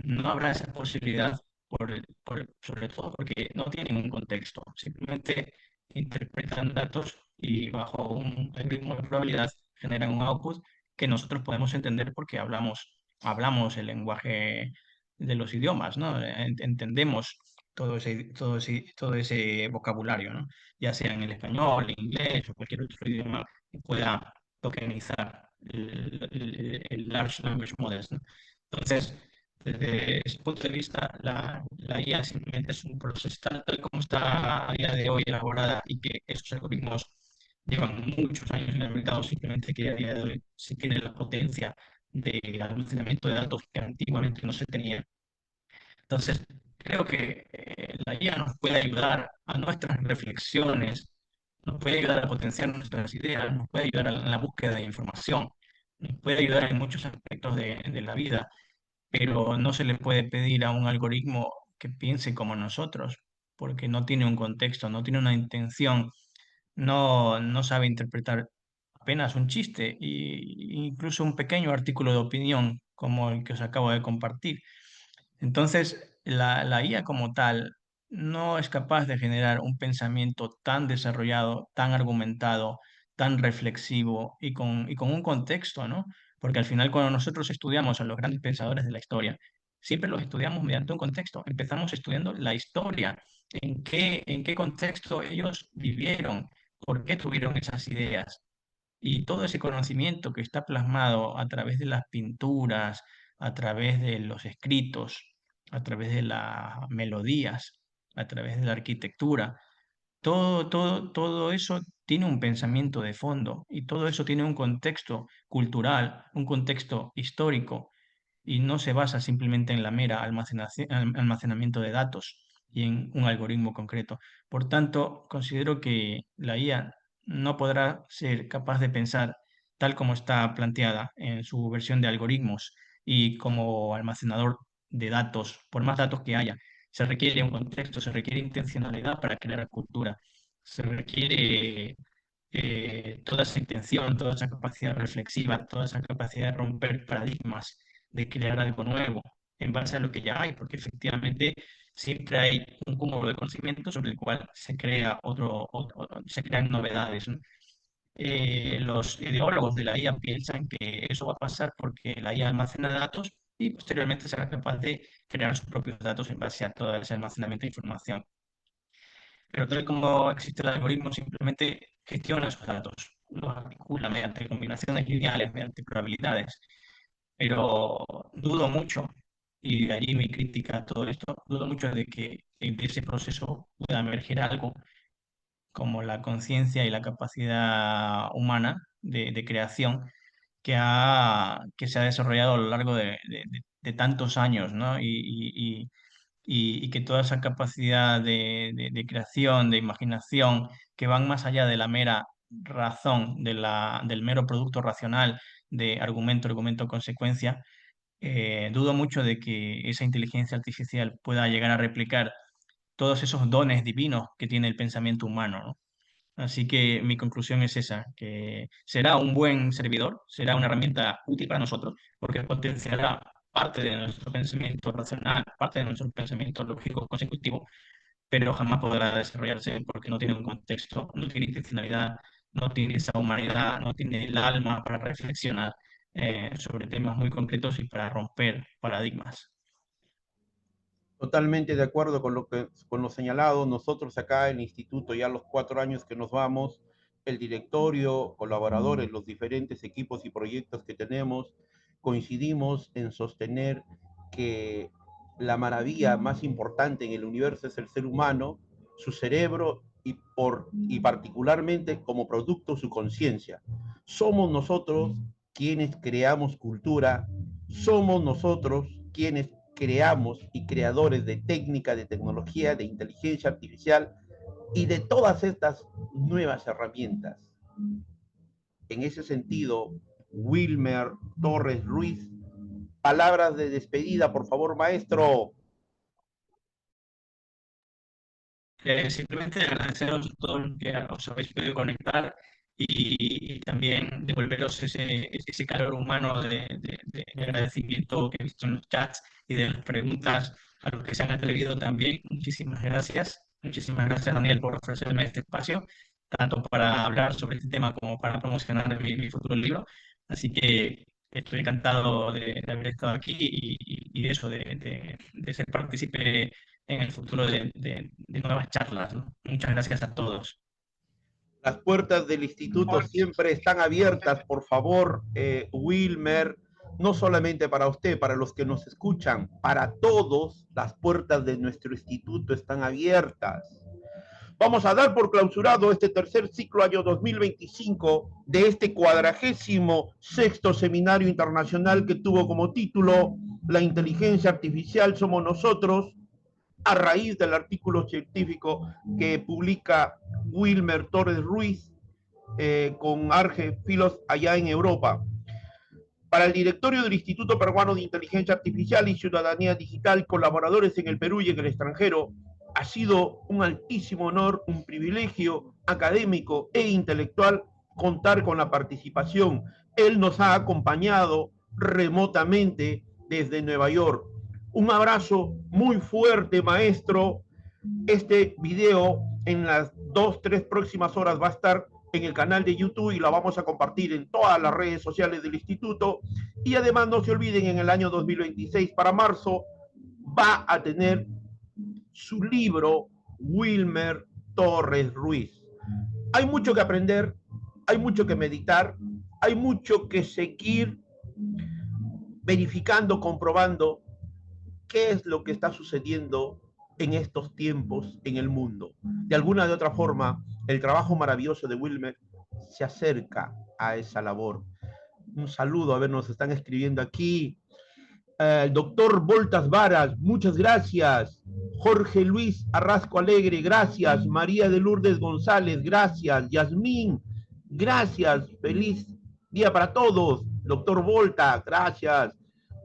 Speaker 2: No habrá esa posibilidad, sobre todo porque no tienen un contexto, simplemente interpretan datos y bajo un algoritmo de probabilidad generan un output que nosotros podemos entender porque hablamos el lenguaje de los idiomas, ¿no? Entendemos todo ese vocabulario, ¿no? Ya sea en el español, el inglés o cualquier otro idioma que pueda tokenizar el Large Language Models, ¿no? Entonces, desde ese punto de vista, la IA simplemente es un proceso tal como está a día de hoy elaborada y que esos algoritmos llevan muchos años en el mercado, simplemente que a día de hoy se tiene la potencia de almacenamiento de datos que antiguamente no se tenía. Entonces, creo que la IA nos puede ayudar a nuestras reflexiones, nos puede ayudar a potenciar nuestras ideas, nos puede ayudar en la búsqueda de información, nos puede ayudar en muchos aspectos de la vida, pero no se le puede pedir a un algoritmo que piense como nosotros, porque no tiene un contexto, no tiene una intención, no sabe interpretar apenas un chiste e incluso un pequeño artículo de opinión como el que os acabo de compartir. Entonces, la IA como tal no es capaz de generar un pensamiento tan desarrollado, tan argumentado, tan reflexivo y con un contexto, ¿no? Porque al final cuando nosotros estudiamos a los grandes pensadores de la historia, siempre los estudiamos mediante un contexto. Empezamos estudiando la historia, en qué contexto ellos vivieron, por qué tuvieron esas ideas. Y todo ese conocimiento que está plasmado a través de las pinturas, a través de los escritos, a través de las melodías, a través de la arquitectura. Todo eso tiene un pensamiento de fondo y todo eso tiene un contexto cultural, un contexto histórico y no se basa simplemente en la mera almacenamiento de datos y en un algoritmo concreto. Por tanto, considero que la IA no podrá ser capaz de pensar tal como está planteada en su versión de algoritmos y como almacenador de datos, por más datos que haya. Se requiere un contexto, se requiere intencionalidad para crear cultura, se requiere toda esa intención, toda esa capacidad reflexiva, toda esa capacidad de romper paradigmas, de crear algo nuevo en base a lo que ya hay, porque efectivamente siempre hay un cúmulo de conocimiento sobre el cual se crea se crean novedades, ¿no? Los ideólogos de la IA piensan que eso va a pasar porque la IA almacena datos y posteriormente será capaz de crear sus propios datos en base a todo ese almacenamiento de información. Pero tal como existe el algoritmo, simplemente gestiona esos datos, los articula mediante combinaciones lineales, mediante probabilidades. Pero dudo mucho, y de allí mi crítica a todo esto, dudo mucho de que de ese proceso pueda emerger algo como la conciencia y la capacidad humana de creación que se ha desarrollado a lo largo de tantos años, ¿no? Y que toda esa capacidad de creación, de imaginación, que van más allá de la mera razón, del mero producto racional de argumento, argumento, consecuencia, dudo mucho de que esa inteligencia artificial pueda llegar a replicar todos esos dones divinos que tiene el pensamiento humano, ¿no? Así que mi conclusión es esa, que será un buen servidor, será una herramienta útil para nosotros, porque potenciará parte de nuestro pensamiento racional, parte de nuestro pensamiento lógico consecutivo, pero jamás podrá desarrollarse porque no tiene un contexto, no tiene intencionalidad, no tiene esa humanidad, no tiene el alma para reflexionar sobre temas muy concretos y para romper paradigmas.
Speaker 1: Totalmente de acuerdo con lo señalado. Nosotros acá en el instituto, ya los 4 años que nos vamos, el directorio, colaboradores, los diferentes equipos y proyectos que tenemos, coincidimos en sostener que la maravilla más importante en el universo es el ser humano, su cerebro y particularmente como producto su conciencia. Somos nosotros quienes creamos cultura, somos nosotros quienes creamos y creadores de técnica, de tecnología, de inteligencia artificial y de todas estas nuevas herramientas. En ese sentido, Wilmer Torres Ruiz, palabras de despedida, por favor, maestro.
Speaker 2: Simplemente agradeceros a todos los que os habéis podido conectar y también devolveros ese calor humano de agradecimiento que he visto en los chats y de las preguntas a los que se han atrevido también. Muchísimas gracias. Muchísimas gracias, Daniel, por ofrecerme este espacio, tanto para hablar sobre este tema como para promocionar mi futuro libro. Así que estoy encantado de haber estado aquí y de eso, de ser partícipe en el futuro de nuevas charlas, ¿no? Muchas gracias a todos.
Speaker 1: Las puertas del instituto siempre están abiertas, por favor, Wilmer, no solamente para usted, para los que nos escuchan, para todos, las puertas de nuestro instituto están abiertas. Vamos a dar por clausurado este tercer ciclo año 2025 de este 46º Seminario Internacional que tuvo como título La inteligencia artificial somos nosotros, a raíz del artículo científico que publica Wilmer Torres Ruiz con Arge Filos allá en Europa. Para el directorio del Instituto Peruano de Inteligencia Artificial y Ciudadanía Digital, colaboradores en el Perú y en el extranjero, ha sido un altísimo honor, un privilegio académico e intelectual contar con la participación. Él nos ha acompañado remotamente desde Nueva York. Un abrazo muy fuerte, maestro. Este video en las 2-3 próximas horas va a estar en el canal de YouTube y la vamos a compartir en todas las redes sociales del instituto. Y además no se olviden, en el año 2026, para marzo, va a tener su libro Wilmer Torres Ruiz. Hay mucho que aprender, hay mucho que meditar, hay mucho que seguir verificando, comprobando qué es lo que está sucediendo en estos tiempos en el mundo. De alguna de otra forma, el trabajo maravilloso de Wilmer se acerca a esa labor. Un saludo, a ver, nos están escribiendo aquí. El doctor Voltas Varas, muchas gracias. Jorge Luis Arrasco Alegre, gracias. María de Lourdes González, gracias. Yasmín, gracias. Feliz día para todos. Doctor Volta, gracias.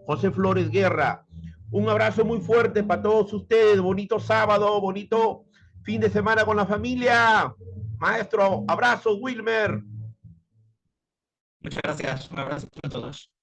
Speaker 1: José Flores Guerra, un abrazo muy fuerte para todos ustedes. Bonito sábado, bonito fin de semana con la familia. Maestro, abrazo, Wilmer.
Speaker 2: Muchas gracias. Un abrazo a todos.